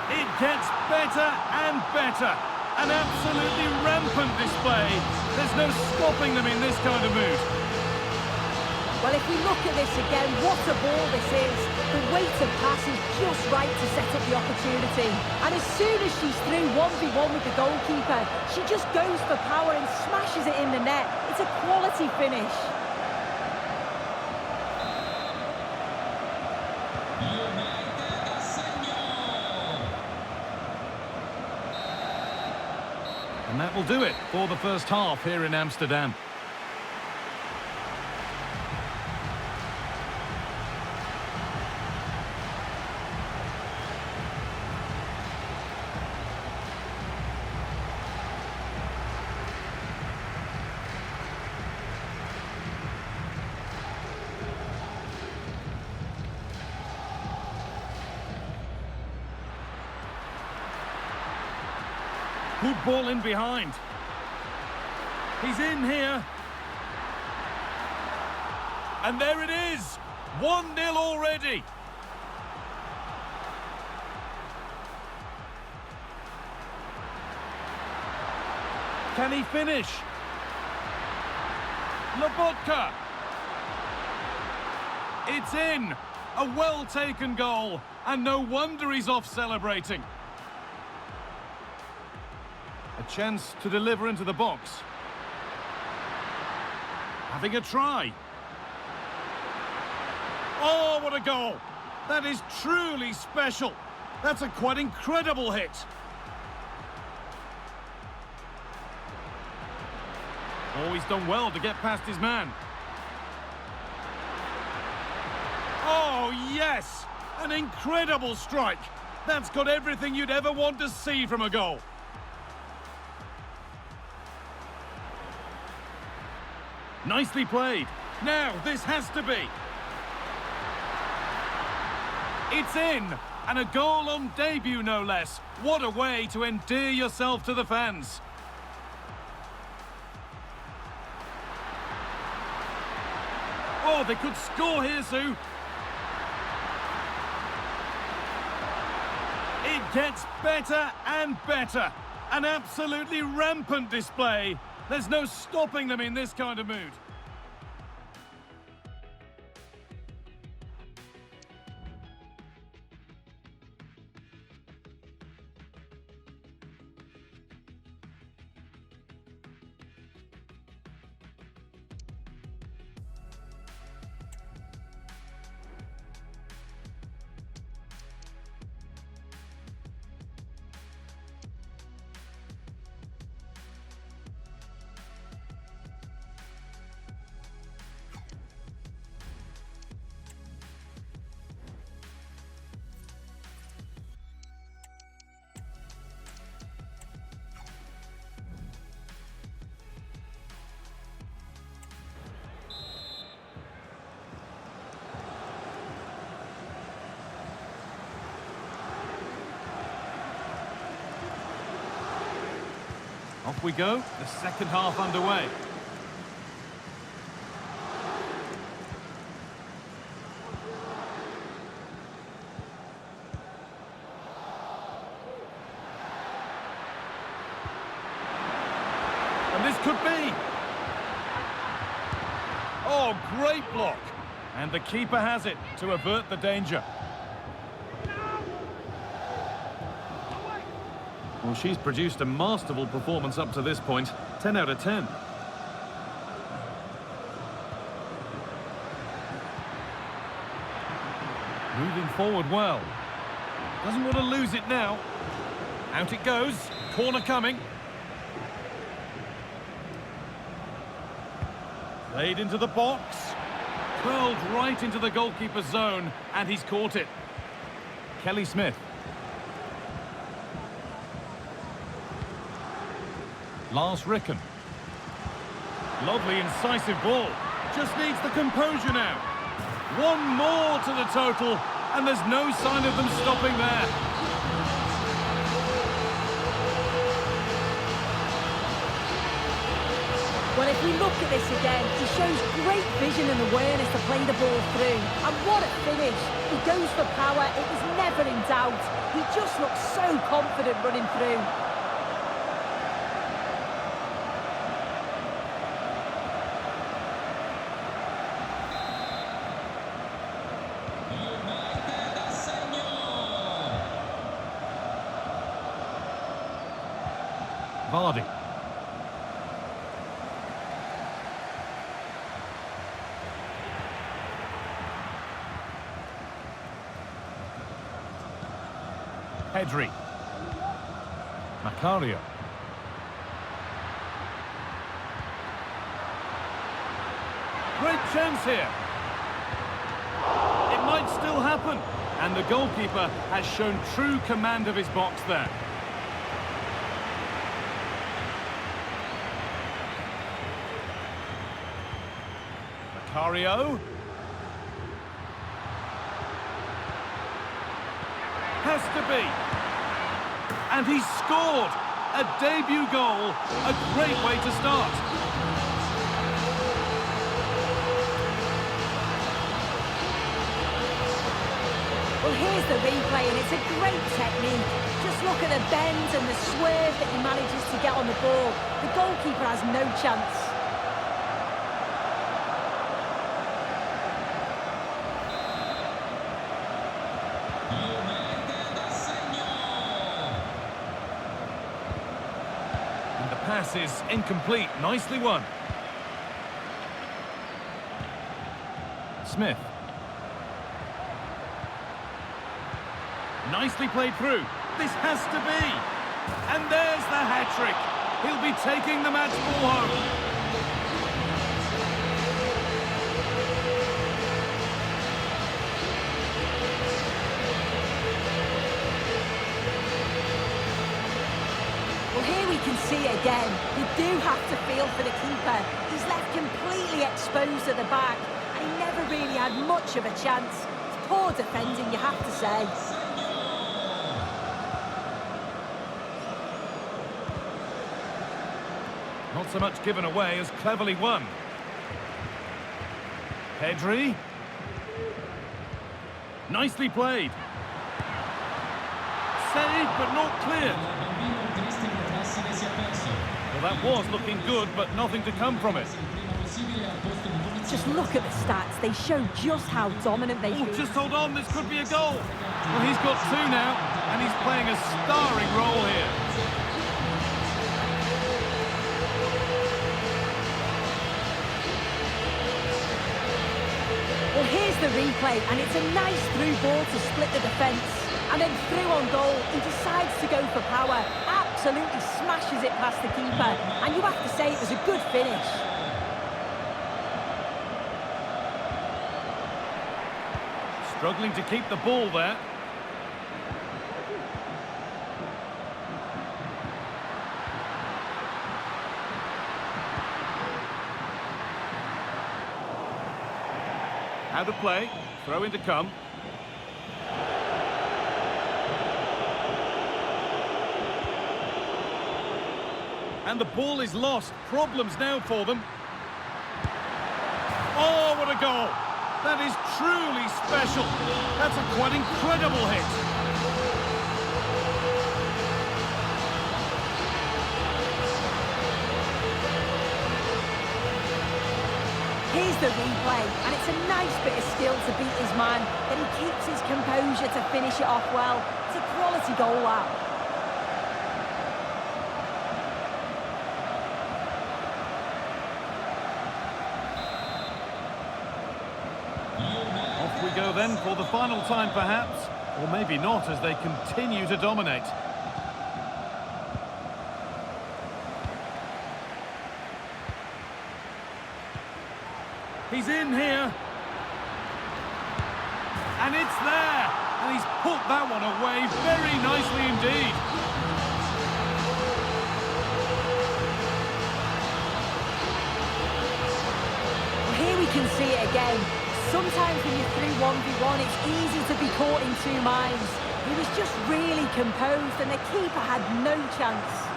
Speaker 3: It gets better and better. An absolutely rampant display. There's no stopping them in this kind of mood.
Speaker 4: Well, if we look at this again, what a ball this is. The weight of pass is just right to set up the opportunity. And as soon as she's through 1v1 with the goalkeeper, she just goes for power and smashes it in the net. It's a quality finish.
Speaker 3: And that will do it for the first half here in Amsterdam. Good ball in behind. He's in here. And there it is. 1-0 already. Can he finish? Lobotka. It's in. A well-taken goal. And no wonder he's off celebrating. A chance to deliver into the box. Having a try. Oh, what a goal! That is truly special. That's a quite incredible hit. Oh, he's done well to get past his man. Oh, yes! An incredible strike. That's got everything you'd ever want to see from a goal. Nicely played. Now, this has to be. It's in. And a goal on debut, no less. What a way to endear yourself to the fans. Oh, they could score here, Sue. It gets better and better. An absolutely rampant display. There's no stopping them in this kind of mood. Off we go, the second half underway. And this could be. Oh, great block. And the keeper has it to avert the danger. Well, she's produced a masterful performance up to this point. 10 out of 10. Moving forward well. Doesn't want to lose it now. Out it goes. Corner coming. Played into the box. Curled right into the goalkeeper's zone, and he's caught it. Kelly Smith. Lars Ricken. Lovely incisive ball. Just needs the composure now. One more to the total, and there's no sign of them stopping there.
Speaker 4: Well, if we look at this again, he shows great vision and awareness to play the ball through. And what a finish. He goes for power. It was never in doubt. He just looks so confident running through.
Speaker 3: Vardy. Pedri. Macario. Great chance here. It might still happen. And the goalkeeper has shown true command of his box there. Macario. Has to be. And he's scored. A debut goal. A great way to start.
Speaker 4: Well, here's the replay, and it's a great technique. Just look at the bend and the swerve that he manages to get on the ball. The goalkeeper has no chance.
Speaker 3: Pass is incomplete. Nicely won. Smith. Nicely played through. This has to be. And there's the hat-trick. He'll be taking the match ball home.
Speaker 4: Here we can see again, you do have to feel for the keeper. He's left completely exposed at the back, and he never really had much of a chance. It's poor defending, you have to say.
Speaker 3: Not so much given away as cleverly won. Pedri. Nicely played. Saved, but not cleared. Well, that was looking good, but nothing to come from it.
Speaker 4: Just look at the stats. They show just how dominant they
Speaker 3: Oh,
Speaker 4: can.
Speaker 3: just hold on. This could be a goal. Well, he's got two now, and he's playing a starring role here.
Speaker 4: Well, here's the replay, and it's a nice through ball to split the defence. And then through on goal, he decides to go for power. Absolutely smashes it past the keeper. And you have to say it was a good finish.
Speaker 3: Struggling to keep the ball there. Out of play. Throw in to come. And the ball is lost. Problems now for them. Oh, what a goal! That is truly special. That's a quite incredible hit.
Speaker 4: Here's the replay, and it's a nice bit of skill to beat his man. Then he keeps his composure to finish it off well. It's a quality goal, that.
Speaker 3: Off we go then for the final time perhaps, or maybe not as they continue to dominate. He's in here. And it's there. And he's put that one away very nicely indeed.
Speaker 4: Well, here we can see it again. Sometimes when you're through 1v1, it's easy to be caught in two minds. He was just really composed and the keeper had no chance.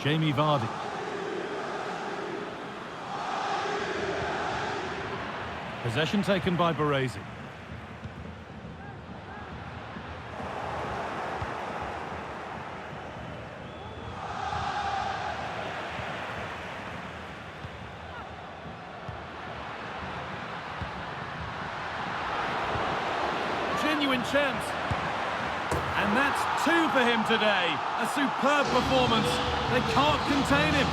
Speaker 3: Jamie Vardy. Possession taken by Baresi. Genuine chance. And that's two for him today. A superb performance. They can't contain him.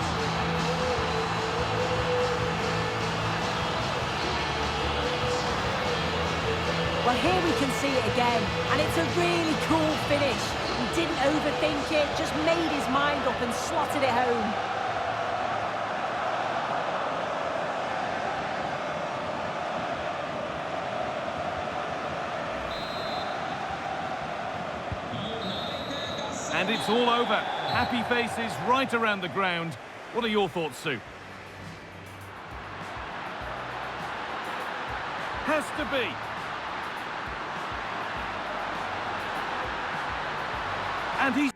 Speaker 4: Well, here we can see it again, and it's a really cool finish. He didn't overthink it, just made his mind up and slotted it home.
Speaker 3: And it's all over. Happy faces right around the ground. What are your thoughts, Sue? Has to be. And he's...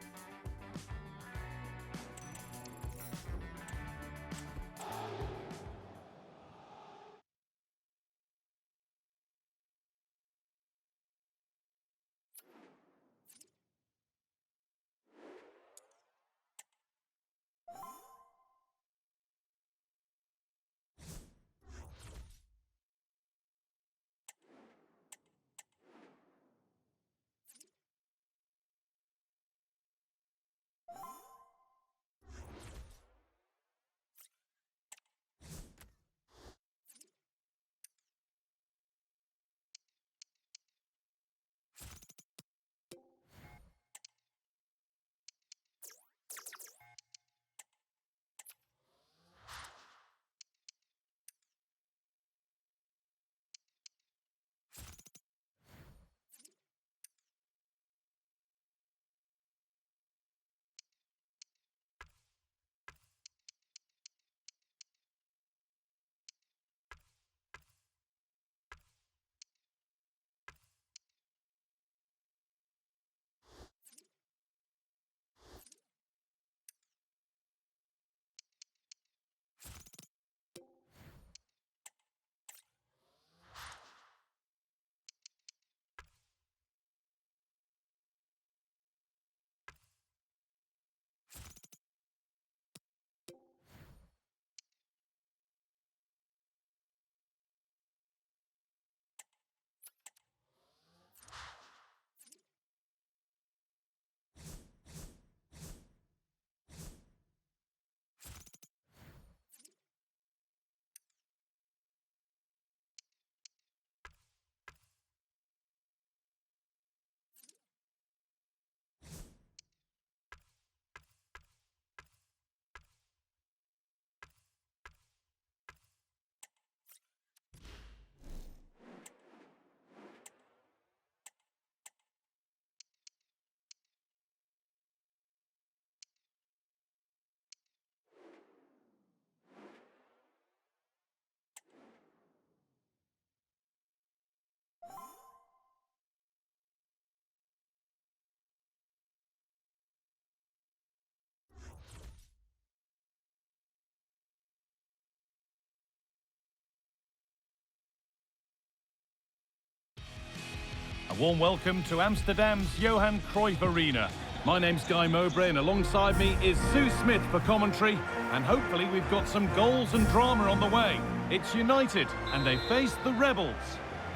Speaker 3: warm welcome to Amsterdam's Johan Cruyff Arena. My name's Guy Mowbray and alongside me is Sue Smith for commentary. And hopefully we've got some goals and drama on the way. It's United and they face the Rebels.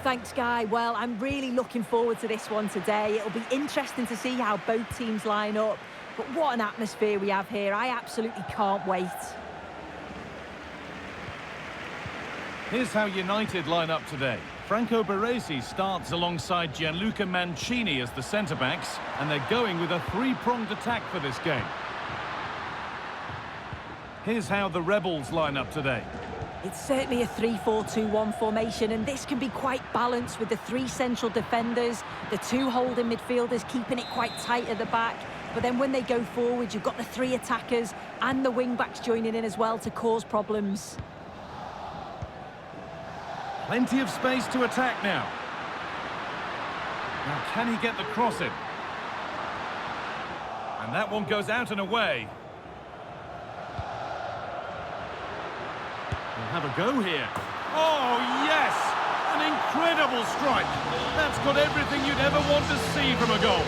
Speaker 4: Thanks, Guy. Well, I'm really looking forward to this one today. It'll be interesting to see how both teams line up. But what an atmosphere we have here. I absolutely can't wait.
Speaker 3: Here's how United line up today. Franco Baresi starts alongside Gianluca Mancini as the centre-backs, and they're going with a three-pronged attack for this game. Here's how the Rebels line up today.
Speaker 4: It's certainly a 3-4-2-1 formation, and this can be quite balanced with the three central defenders, the two holding midfielders keeping it quite tight at the back. But then when they go forward, you've got the three attackers and the wing-backs joining in as well to cause problems.
Speaker 3: Plenty of space to attack now. Now, can he get the cross in? And that one goes out and away. We'll have a go here. Oh, yes! An incredible strike. That's got everything you'd ever want to see from a goal.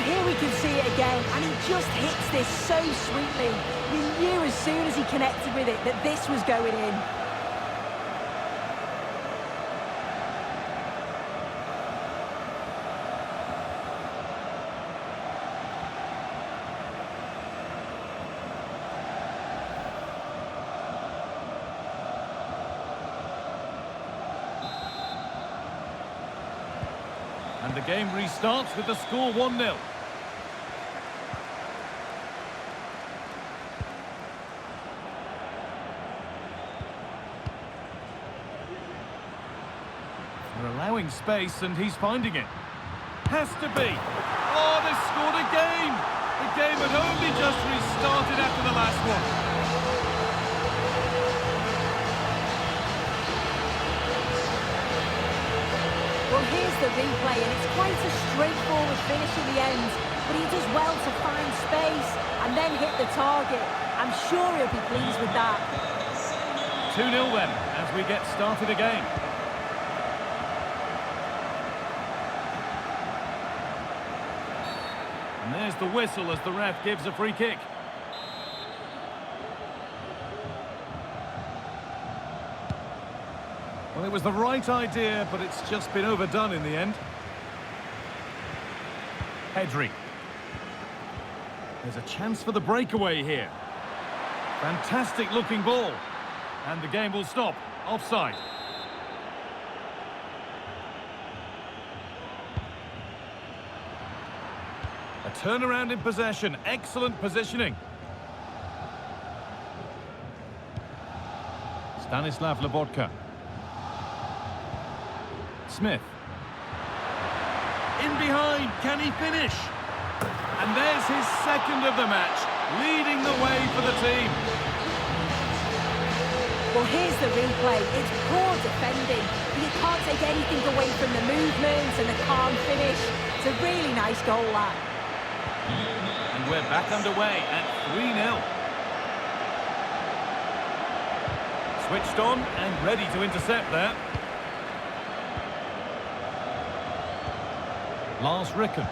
Speaker 4: Here we can see it again, and he just hits this so sweetly. We knew as soon as he connected with it that this was going in.
Speaker 3: And the game restarts with the score 1-0. They're allowing space and he's finding it. Has to be. Oh, they scored again. The game had only just restarted after the last one.
Speaker 4: Well, here's the replay, and it's quite a straightforward finish in the end, but he does well to find space and then hit the target. I'm sure he'll be pleased with that.
Speaker 3: 2-0 then, as we get started again. And there's the whistle as the ref gives a free kick. Well, it was the right idea, but it's just been overdone in the end. Pedri. There's a chance for the breakaway here. Fantastic looking ball. And the game will stop. Offside. A turnaround in possession. Excellent positioning. Stanislav Lobotka. Smith. In behind, can he finish? And there's his second of the match, leading the way for the team.
Speaker 4: Well, here's the replay. It's poor defending. You can't take anything away from the movements and the calm finish. It's a really nice goal, that.
Speaker 3: And we're back underway at 3-0. Switched on and ready to intercept there. Lars Ricken.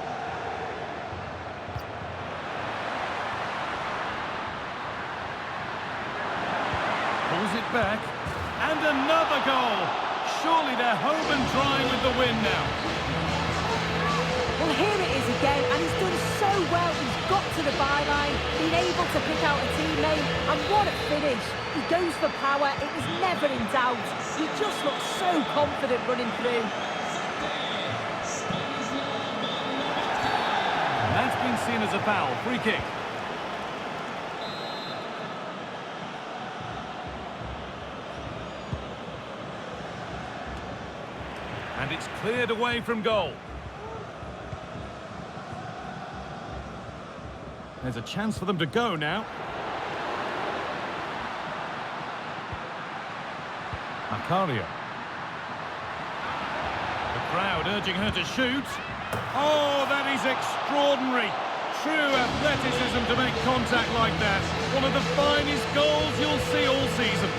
Speaker 3: Pulls it back. And another goal. Surely they're home and dry with the win now.
Speaker 4: Well, here it is again, and he's done so well. He's got to the byline, been able to pick out a teammate, and what a finish. He goes for power. It was never in doubt. He just looks so confident running through.
Speaker 3: That's been seen as a foul. Free kick. And it's cleared away from goal. There's a chance for them to go now. Macario. The crowd urging her to shoot. Oh, that is extraordinary. True athleticism to make contact like that. One of the finest goals you'll see all season.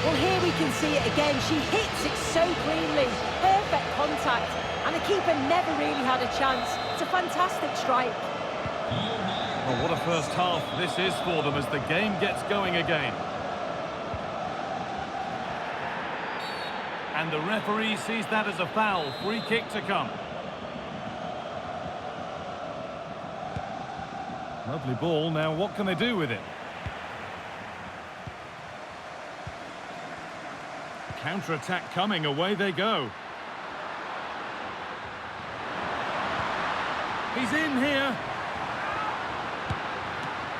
Speaker 4: Well, here we can see it again. She hits it so cleanly. Perfect contact. And the keeper never really had a chance. It's a fantastic strike.
Speaker 3: Well, what a first half this is for them as the game gets going again. And the referee sees that as a foul. Free kick to come. Lovely ball. Now, what can they do with it? Counter-attack coming. Away they go. He's in here.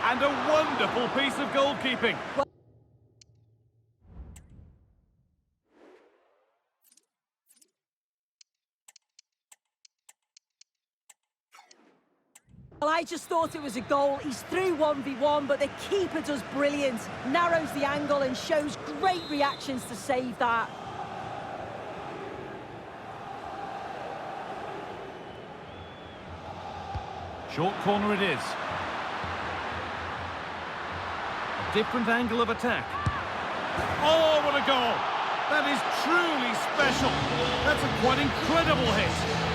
Speaker 3: And a wonderful piece of goalkeeping.
Speaker 4: Well, I just thought it was a goal. He's through 1v1, but the keeper does brilliant. Narrows the angle and shows great reactions to save that.
Speaker 3: Short corner it is. A different angle of attack. Oh, what a goal! That is truly special. That's a quite incredible hit.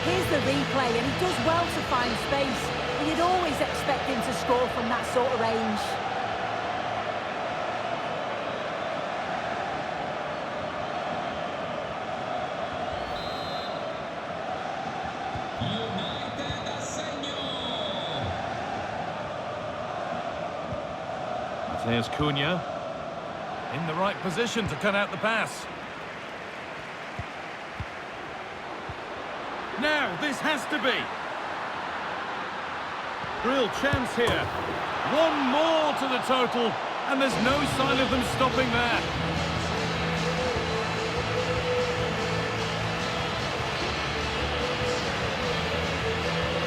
Speaker 4: Here's the replay, and he does well to find space. But you'd always expect him to score from that sort of range.
Speaker 3: There's Cunha in the right position to cut out the pass. Now, this has to be. Real chance here. One more to the total, and there's no sign of them stopping there.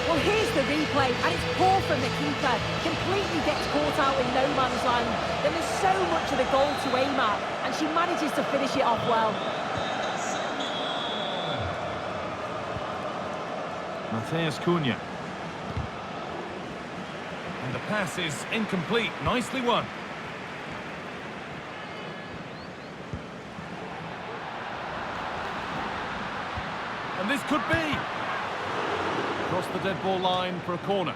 Speaker 4: Well, here's the replay, and it's poor from the keeper. Completely gets caught out in no man's land. There is so much of the goal to aim at, and she manages to finish it off well.
Speaker 3: Matheus Cunha. And the pass is incomplete. Nicely won. And this could be. Across the dead ball line for a corner.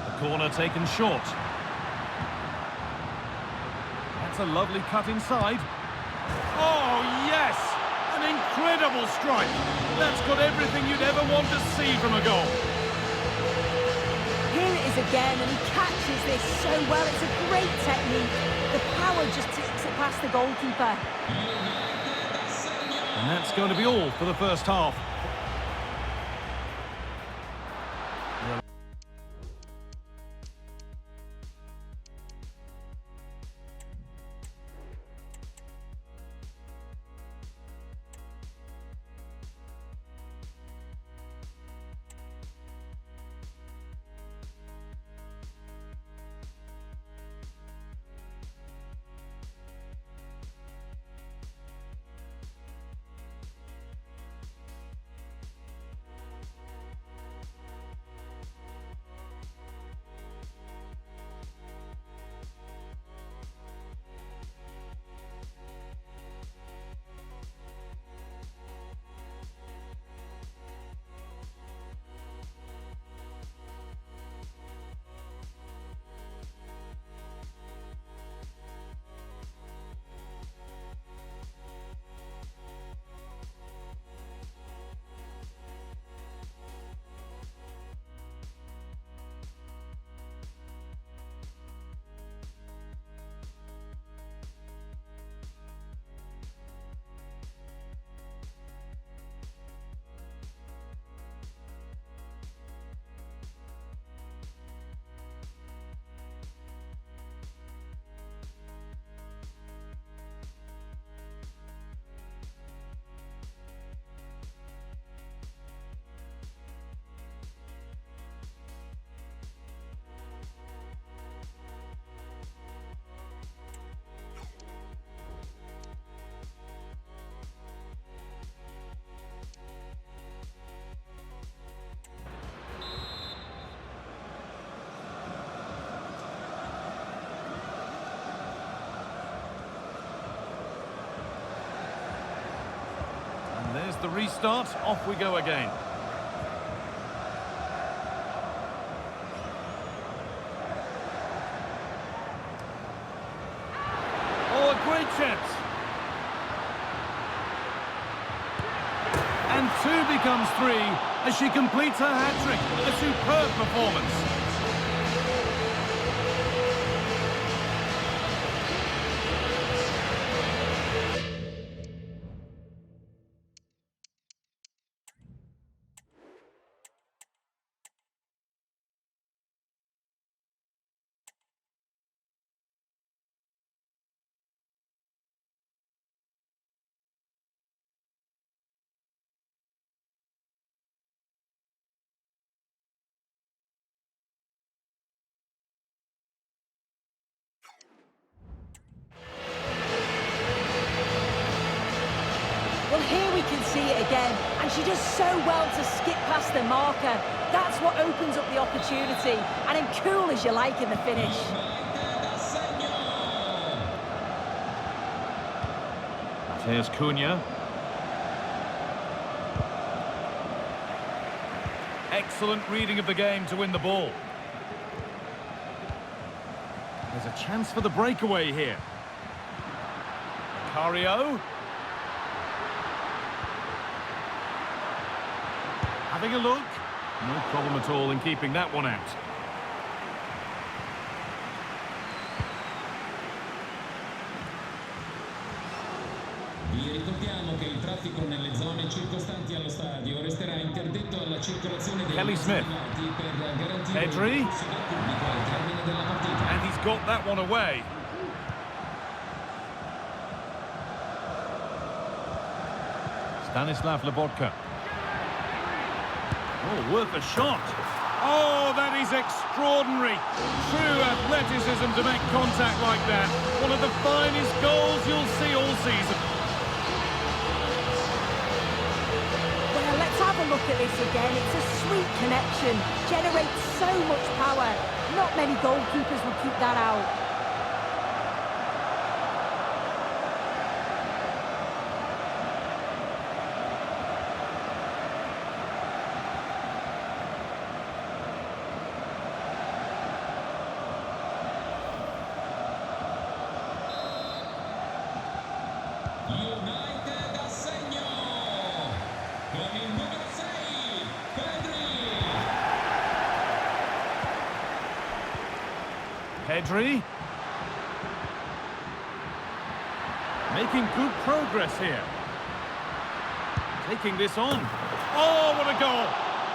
Speaker 3: The corner taken short. That's a lovely cut inside. Oh, yes! An incredible strike! That's got everything you'd ever want to see from a goal.
Speaker 4: Here it is again, and he catches this so well. It's a great technique. The power just takes it past the goalkeeper.
Speaker 3: And that's going to be all for the first half. the restart, off we go again. Oh, a great chance. And 2 becomes 3 as she completes her hat-trick. A superb performance.
Speaker 4: Well, here we can see it again, and she does so well to skip past the marker. That's what opens up the opportunity, and then cool as you like in the finish.
Speaker 3: Here's Cunha. Excellent reading of the game to win the ball. There's a chance for the breakaway here. Cario. Having a look. No problem at all in keeping that one out.
Speaker 5: Vi ricordiamo che il traffico nelle zone circostanti allo stadio resterà interdetto alla circolazione dei
Speaker 3: Kelly Smith.
Speaker 5: per garantire
Speaker 3: Pedri.
Speaker 5: il pubblico al termine della partita.
Speaker 3: And he's got that one away. Stanislav Lobotka. Oh, worth a shot. Oh, that is extraordinary. True athleticism to make contact like that. One of the finest goals you'll see all season.
Speaker 4: Well, let's have a look at this again. It's a sweet connection. Generates so much power. Not many goalkeepers will keep that out.
Speaker 5: United a segno con il numero 6
Speaker 3: Pedri. Making good progress here. Taking this on. Oh, what a goal!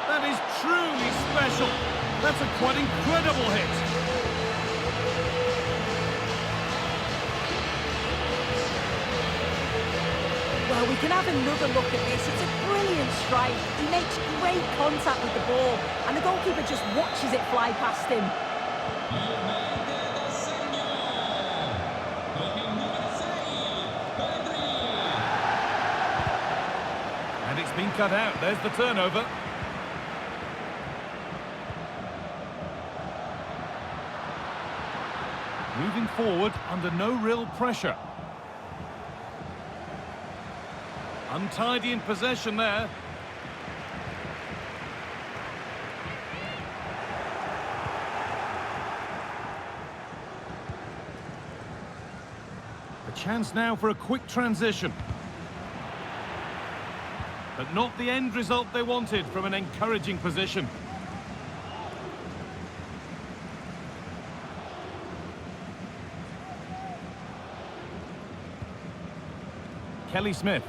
Speaker 3: That is truly special. That's a quite incredible hit.
Speaker 4: Well, we can have another look at this. It's a brilliant strike. He makes great contact with the ball, and the goalkeeper just watches it fly past him.
Speaker 3: And it's been cut out. There's the turnover. Moving forward under no real pressure. Untidy in possession there. A chance now for a quick transition. But not the end result they wanted from an encouraging position. Kelly Smith.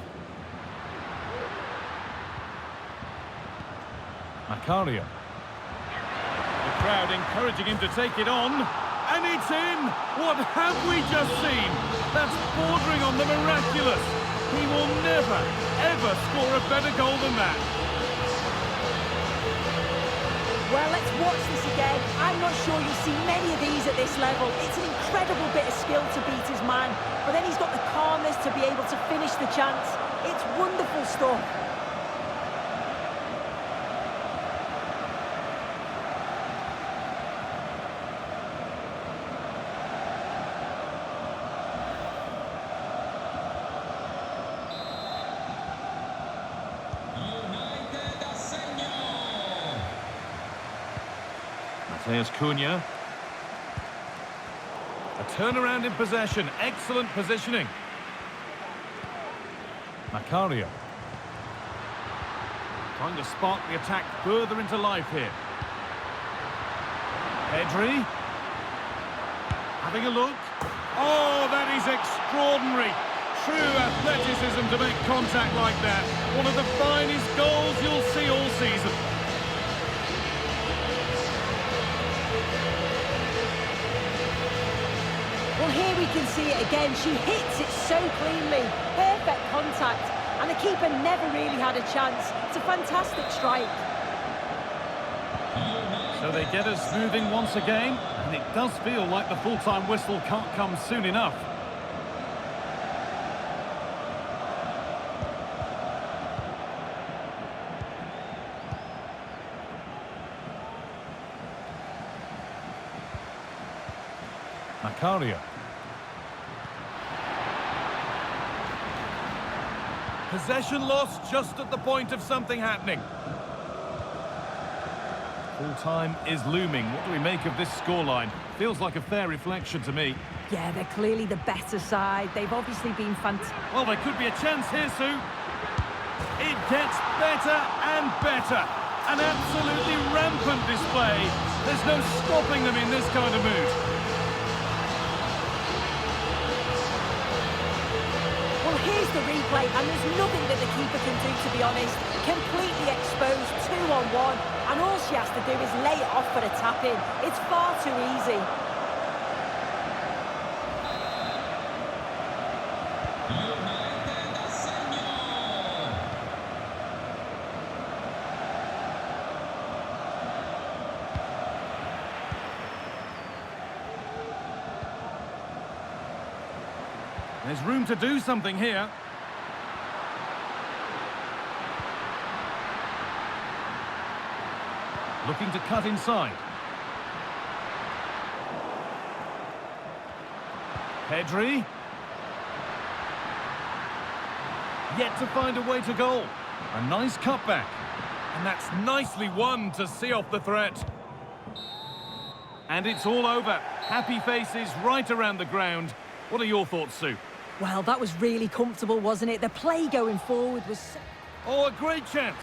Speaker 3: Macario. The crowd encouraging him to take it on. And it's in! What have we just seen? That's bordering on the miraculous. He will never, ever score a better goal than that.
Speaker 4: Well, let's watch this again. I'm not sure you'll see many of these at this level. It's an incredible bit of skill to beat his man, but then he's got the calmness to be able to finish the chance. It's wonderful stuff.
Speaker 3: Mateus Cunha. A turnaround in possession. Excellent positioning. Macario. Trying to spark the attack further into life here. Pedri. Having a look. Oh, that is extraordinary. True athleticism to make contact like that. One of the finest goals you'll see all season.
Speaker 4: Well, here we can see it again. She hits it so cleanly. Perfect contact. And the keeper never really had a chance. It's a fantastic strike.
Speaker 3: So they get us moving once again, and it does feel like the full-time whistle can't come soon enough. Macario. Possession lost just at the point of something happening. Full-time is looming. What do we make of this scoreline? Feels like a fair reflection to me.
Speaker 4: Yeah, they're clearly the better side. They've obviously been fantastic.
Speaker 3: Well, there could be a chance here, Sue. It gets better and better. An absolutely rampant display. There's no stopping them in this kind of mood.
Speaker 4: Well, here's the replay, and there's nothing that the keeper can do, to be honest. Completely exposed, 2-on-1, and all she has to do is lay it off for a tap-in. It's far too easy.
Speaker 3: There's room to do something here. Looking to cut inside. Pedri. Yet to find a way to goal. A nice cutback. And that's nicely won to see off the threat. And it's all over. Happy faces right around the ground. What are your thoughts, Sue?
Speaker 4: Well, that was really comfortable, wasn't it? The play going forward was...
Speaker 3: Oh, a great chance.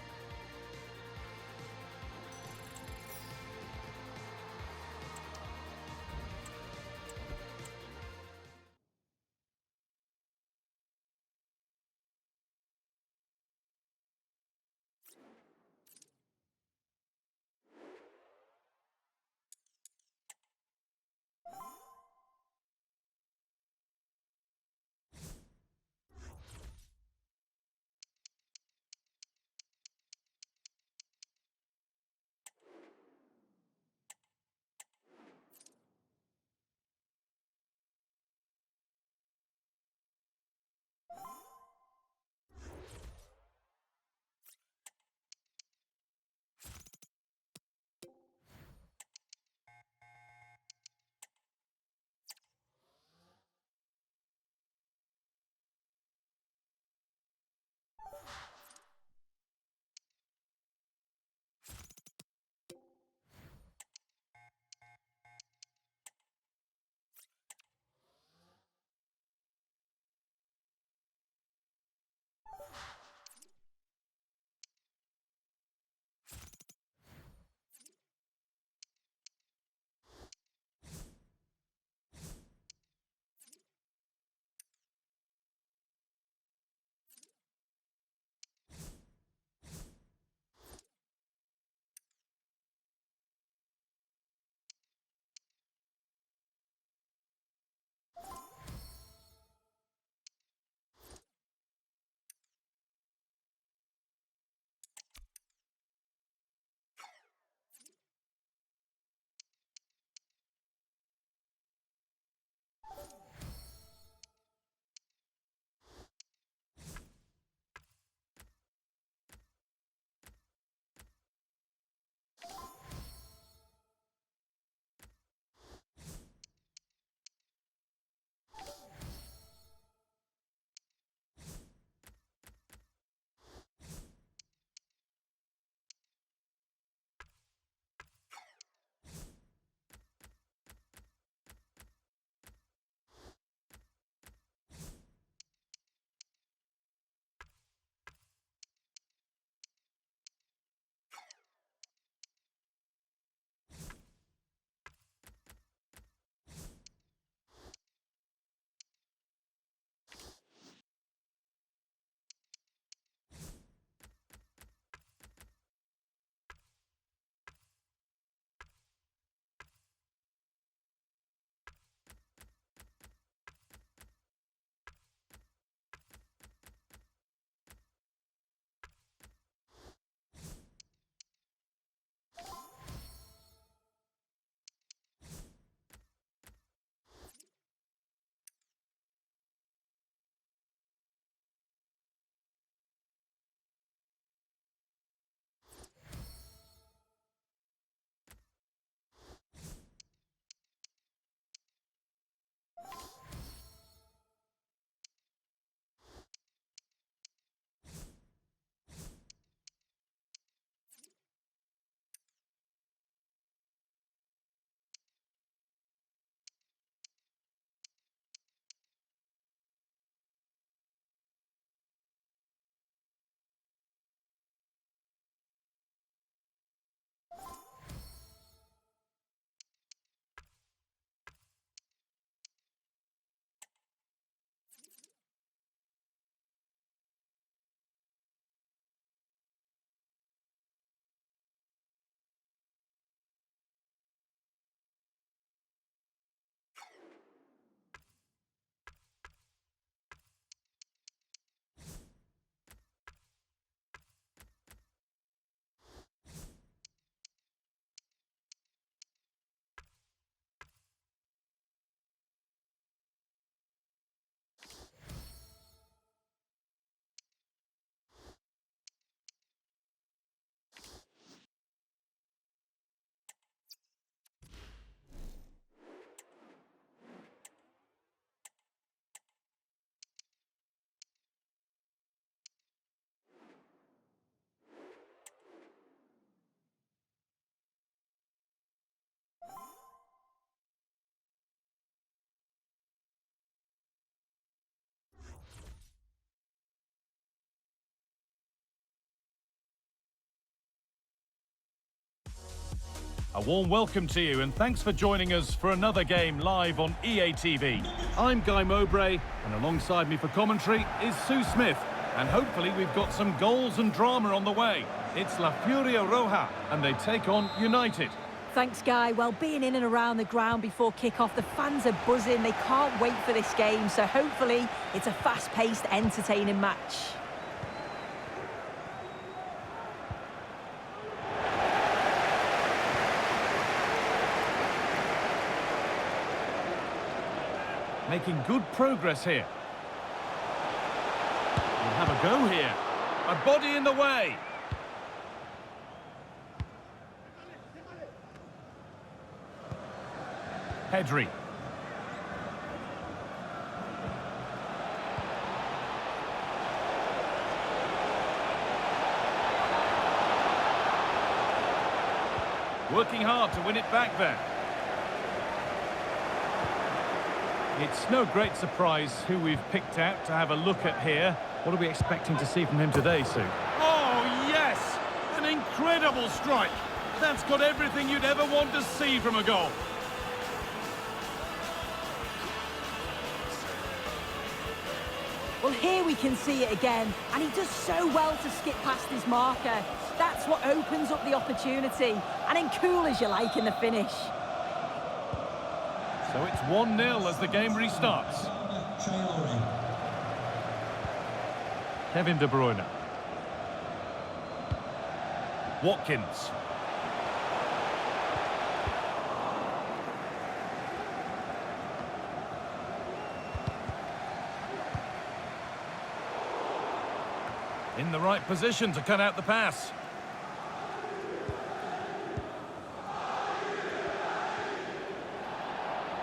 Speaker 3: A warm welcome to you and thanks for joining us for another game live on EA TV. I'm Guy Mowbray and alongside me for commentary is Sue Smith. And hopefully we've got some goals and drama on the way. It's La Furia Roja and they take on United.
Speaker 4: Thanks, Guy. Well, being in and around the ground before kick-off, the fans are buzzing. They can't wait for this game, so hopefully it's a fast-paced, entertaining match.
Speaker 3: Making good progress here. We'll have a go here. A body in the way. Pedri. Working hard to win it back there. It's no great surprise who we've picked out to have a look at here. What are we expecting to see from him today, Sue?
Speaker 6: Oh, yes! An incredible strike! That's got everything you'd ever want to see from a goal.
Speaker 4: Well, here we can see it again, and he does so well to skip past his marker. That's what opens up the opportunity, and then cool as you like in the finish.
Speaker 3: So it's 1-0 as the game restarts. Kevin De Bruyne. Watkins. In the right position to cut out the pass.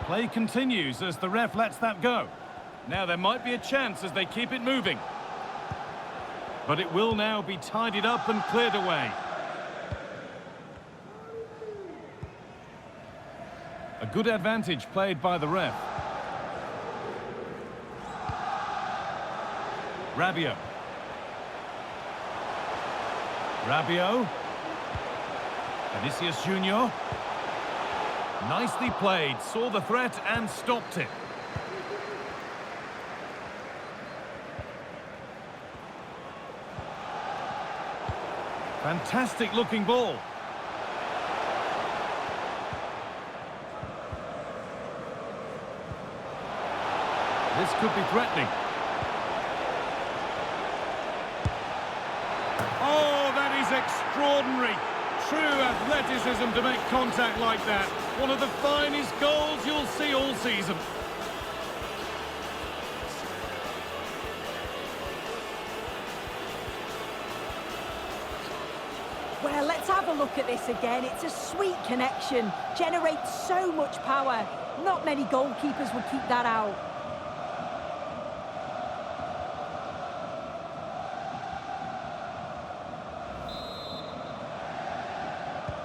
Speaker 3: Play continues as the ref lets that go. Now there might be a chance as they keep it moving. But it will now be tidied up and cleared away. A good advantage played by the ref. Rabiot. Rabiot. Vinicius Junior. Nicely played, saw the threat and stopped it. Fantastic looking ball. This could be threatening.
Speaker 6: Oh, that is extraordinary. True athleticism to make contact like that. One of the finest goals you'll see all season.
Speaker 4: Well, let's have a look at this again. It's a sweet connection, generates so much power. Not many goalkeepers would keep that out.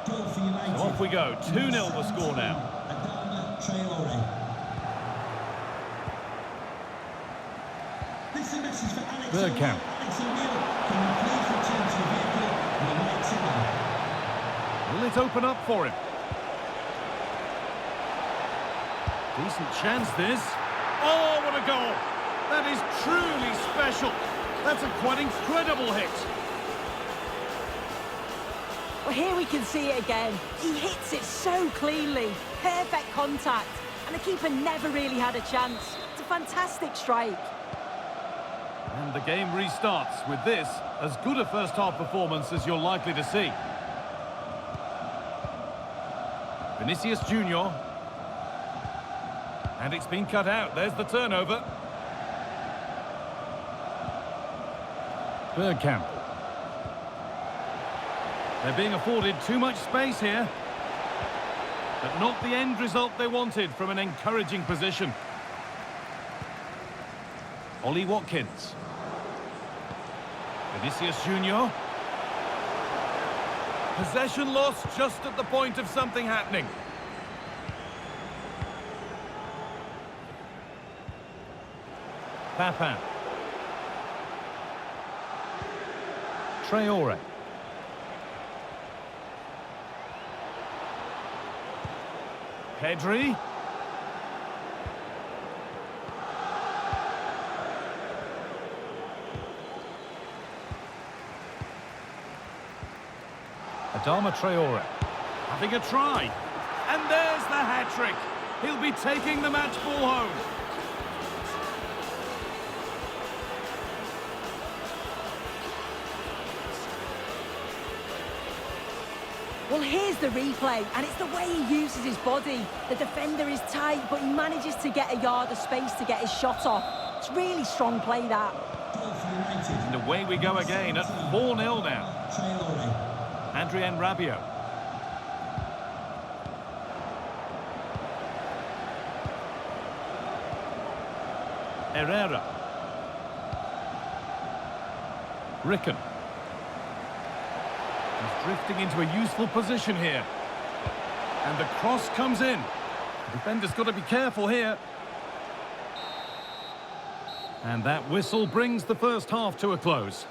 Speaker 3: So off we go, 2-0 the score now. Bergkamp. Will it open up for him? Decent chance this.
Speaker 6: Oh, what a goal! That is truly special. That's a quite incredible hit.
Speaker 4: Well, here we can see it again. He hits it so cleanly. Perfect contact. And the keeper never really had a chance. It's a fantastic strike.
Speaker 3: And the game restarts with this, as good a first-half performance as you're likely to see. Vinicius Junior. And it's been cut out. There's the turnover. Bergkamp. They're being afforded too much space here. But not the end result they wanted from an encouraging position. Ollie Watkins. Vinicius Junior. Possession lost just at the point of something happening. Papin. Traore. Pedri. Adama Traore. Having a try. And there's the hat-trick. He'll be taking the match ball home.
Speaker 4: Well, here's the replay, and it's the way he uses his body. The defender is tight, but he manages to get a yard of space to get his shot off. It's really strong play, that.
Speaker 3: And away we go again at 4-0 now. Adrien Rabiot. Herrera. Ricken. He's drifting into a useful position here. And the cross comes in. The defender's got to be careful here. And that whistle brings the first half to a close.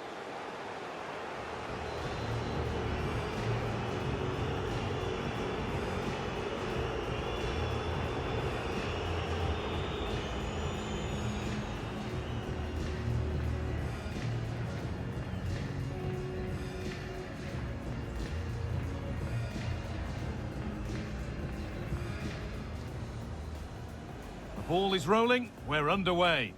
Speaker 3: The ball is rolling, we're underway.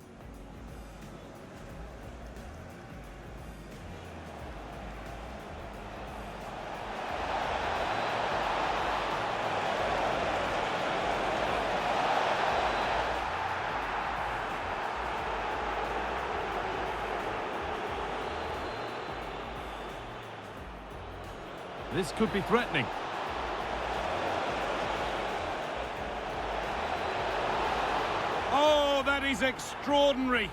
Speaker 3: This could be threatening.
Speaker 6: Oh, that is extraordinary.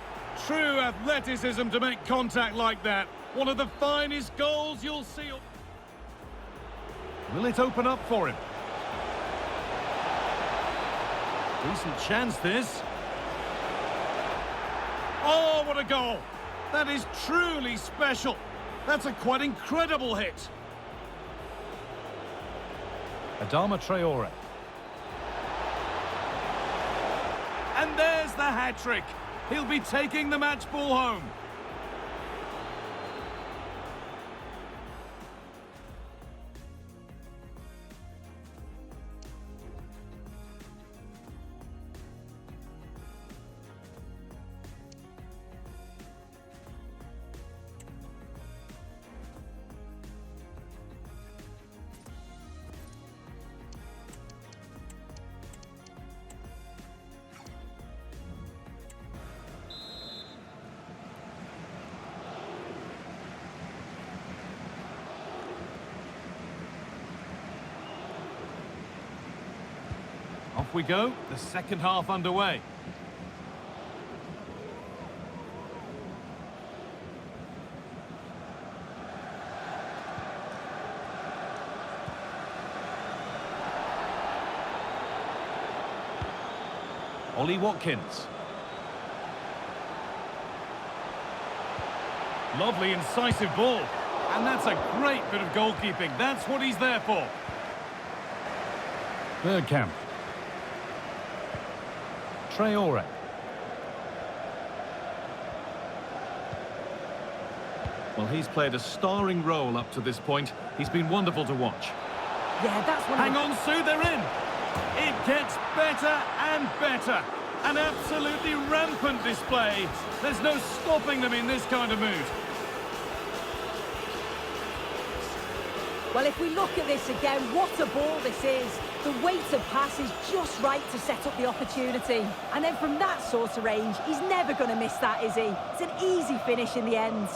Speaker 6: True athleticism to make contact like that. One of the finest goals you'll see.
Speaker 3: Will it open up for him? Decent chance, this.
Speaker 6: Oh, what a goal. That is truly special. That's a quite incredible hit.
Speaker 3: Adama Traore.
Speaker 6: And there's the hat-trick. He'll be taking the match ball home.
Speaker 3: Off we go, the second half underway. Ollie Watkins.
Speaker 6: Lovely, incisive ball. And that's a great bit of goalkeeping. That's what he's there for.
Speaker 3: Bergkamp. Traore. Well, he's played a starring role up to this point. He's been wonderful to watch.
Speaker 4: Yeah, that's one.
Speaker 6: Hang on, Sue, they're in. It gets better and better. An absolutely rampant display. There's no stopping them in this kind of mood.
Speaker 4: Well, if we look at this again, what a ball this is. The weight of pass is just right to set up the opportunity. And then from that sort of range, he's never going to miss that, is he? It's an easy finish in the end.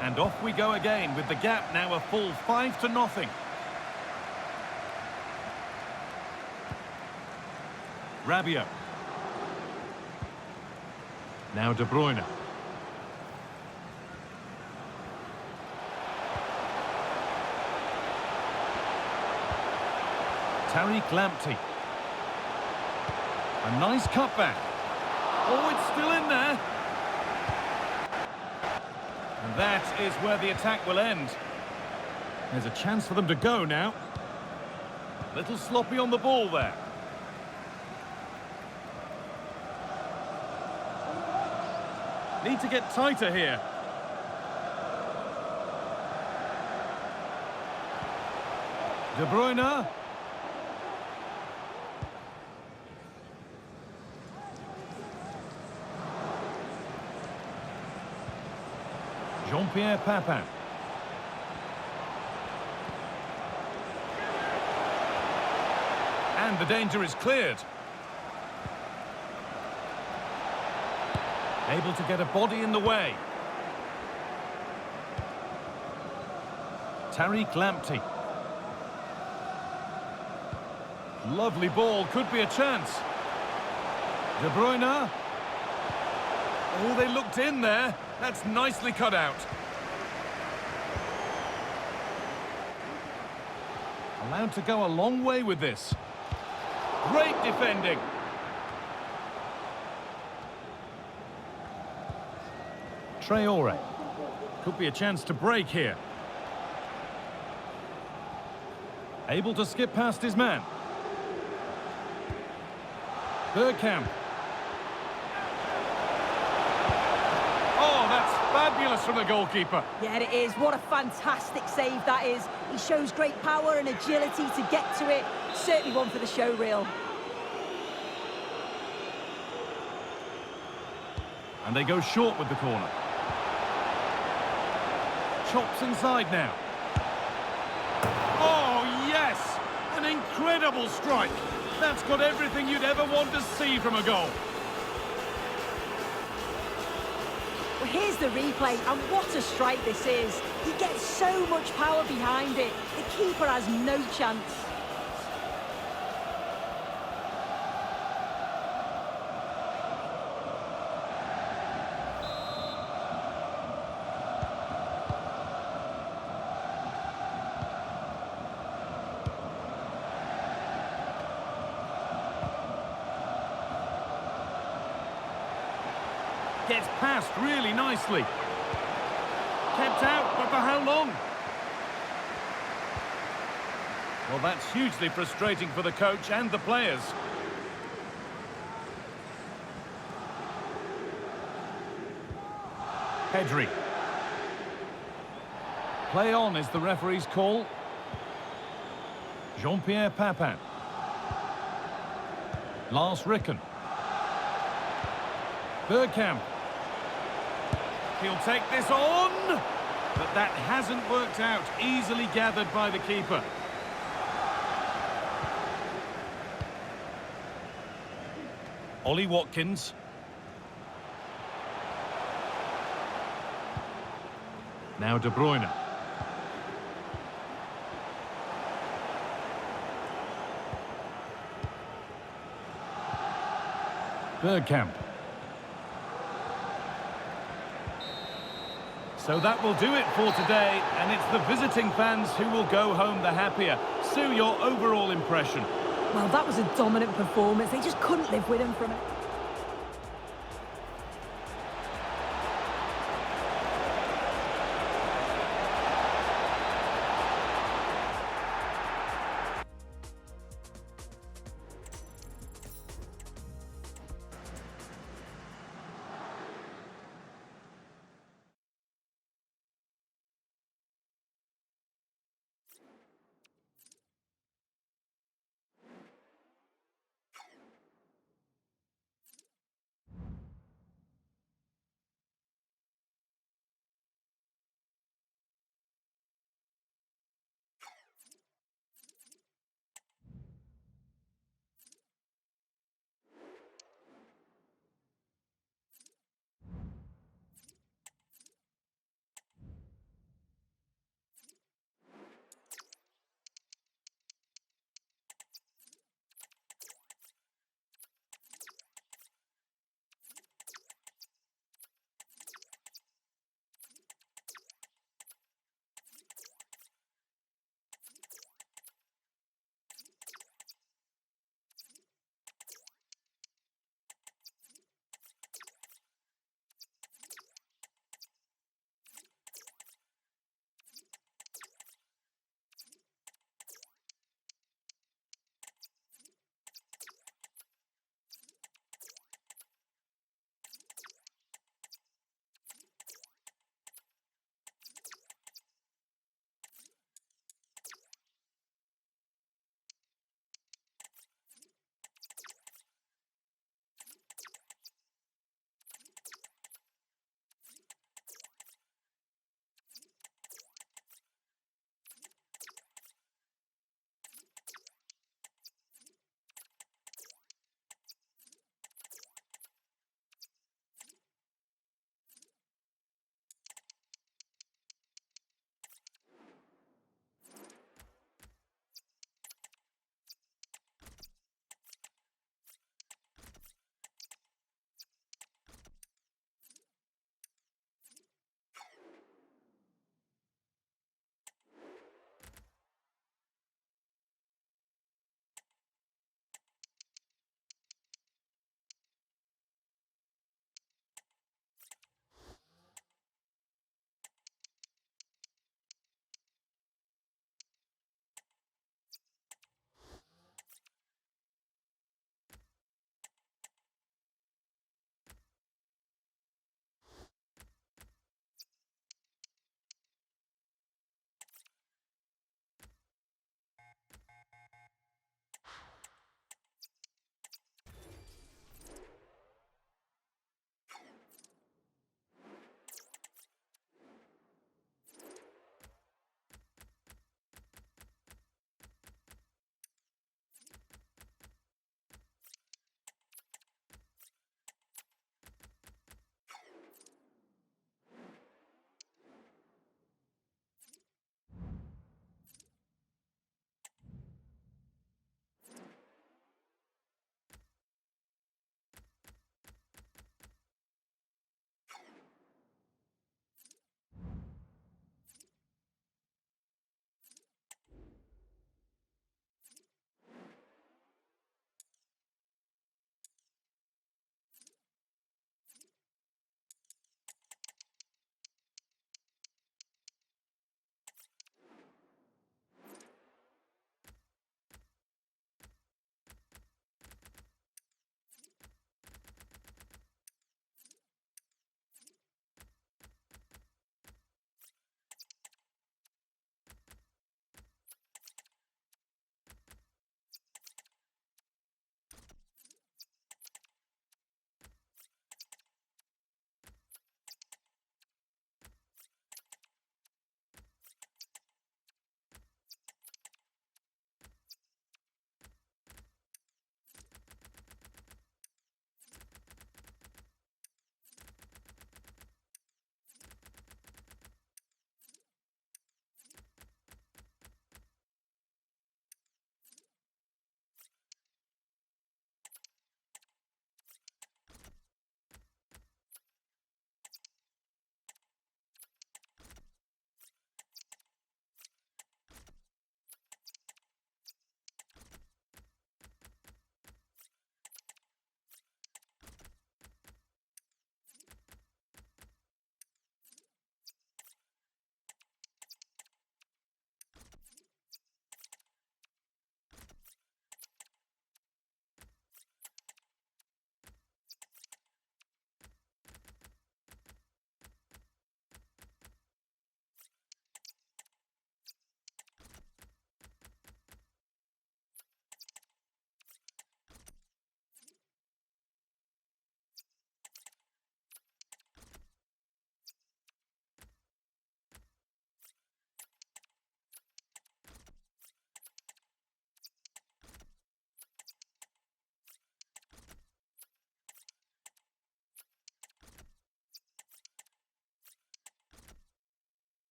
Speaker 3: And off we go again with the gap now a full 5-0. Rabiot. Now De Bruyne. Tariq Lamptey. A nice cutback. Oh, it's still in there. And that is where the attack will end. There's a chance for them to go now. Little sloppy on the ball there. Need to get tighter here. De Bruyne. Jean-Pierre Papin. And the danger is cleared. Able to get a body in the way. Tariq Lamptey. Lovely ball, could be a chance. De Bruyne. Oh, they looked in there. That's nicely cut out. Allowed to go a long way with this. Great defending. Traore. Could be a chance to break here. Able to skip past his man. Bergkamp. Oh, that's fabulous from the goalkeeper.
Speaker 4: Yeah, it is. What a fantastic save that is. He shows great power and agility to get to it. Certainly one for the show reel.
Speaker 3: And they go short with the corner. Chops inside now. Oh, yes! An incredible strike. That's got everything you'd ever want to see from a goal.
Speaker 4: Well, here's the replay, and what a strike this is. He gets so much power behind it. The keeper has no chance.
Speaker 3: Gets past really nicely. Kept out, but for how long? Well, that's hugely frustrating for the coach and the players. Pedri. Play on is the referee's call. Jean-Pierre Papin. Lars Ricken. Bergkamp. He'll take this on, but that hasn't worked out. Easily gathered by the keeper. Ollie Watkins. Now De Bruyne. Bergkamp. So that will do it for today, and it's the visiting fans who will go home the happier. Sue, your overall impression?
Speaker 4: Well, that was a dominant performance. They just couldn't live with him from it.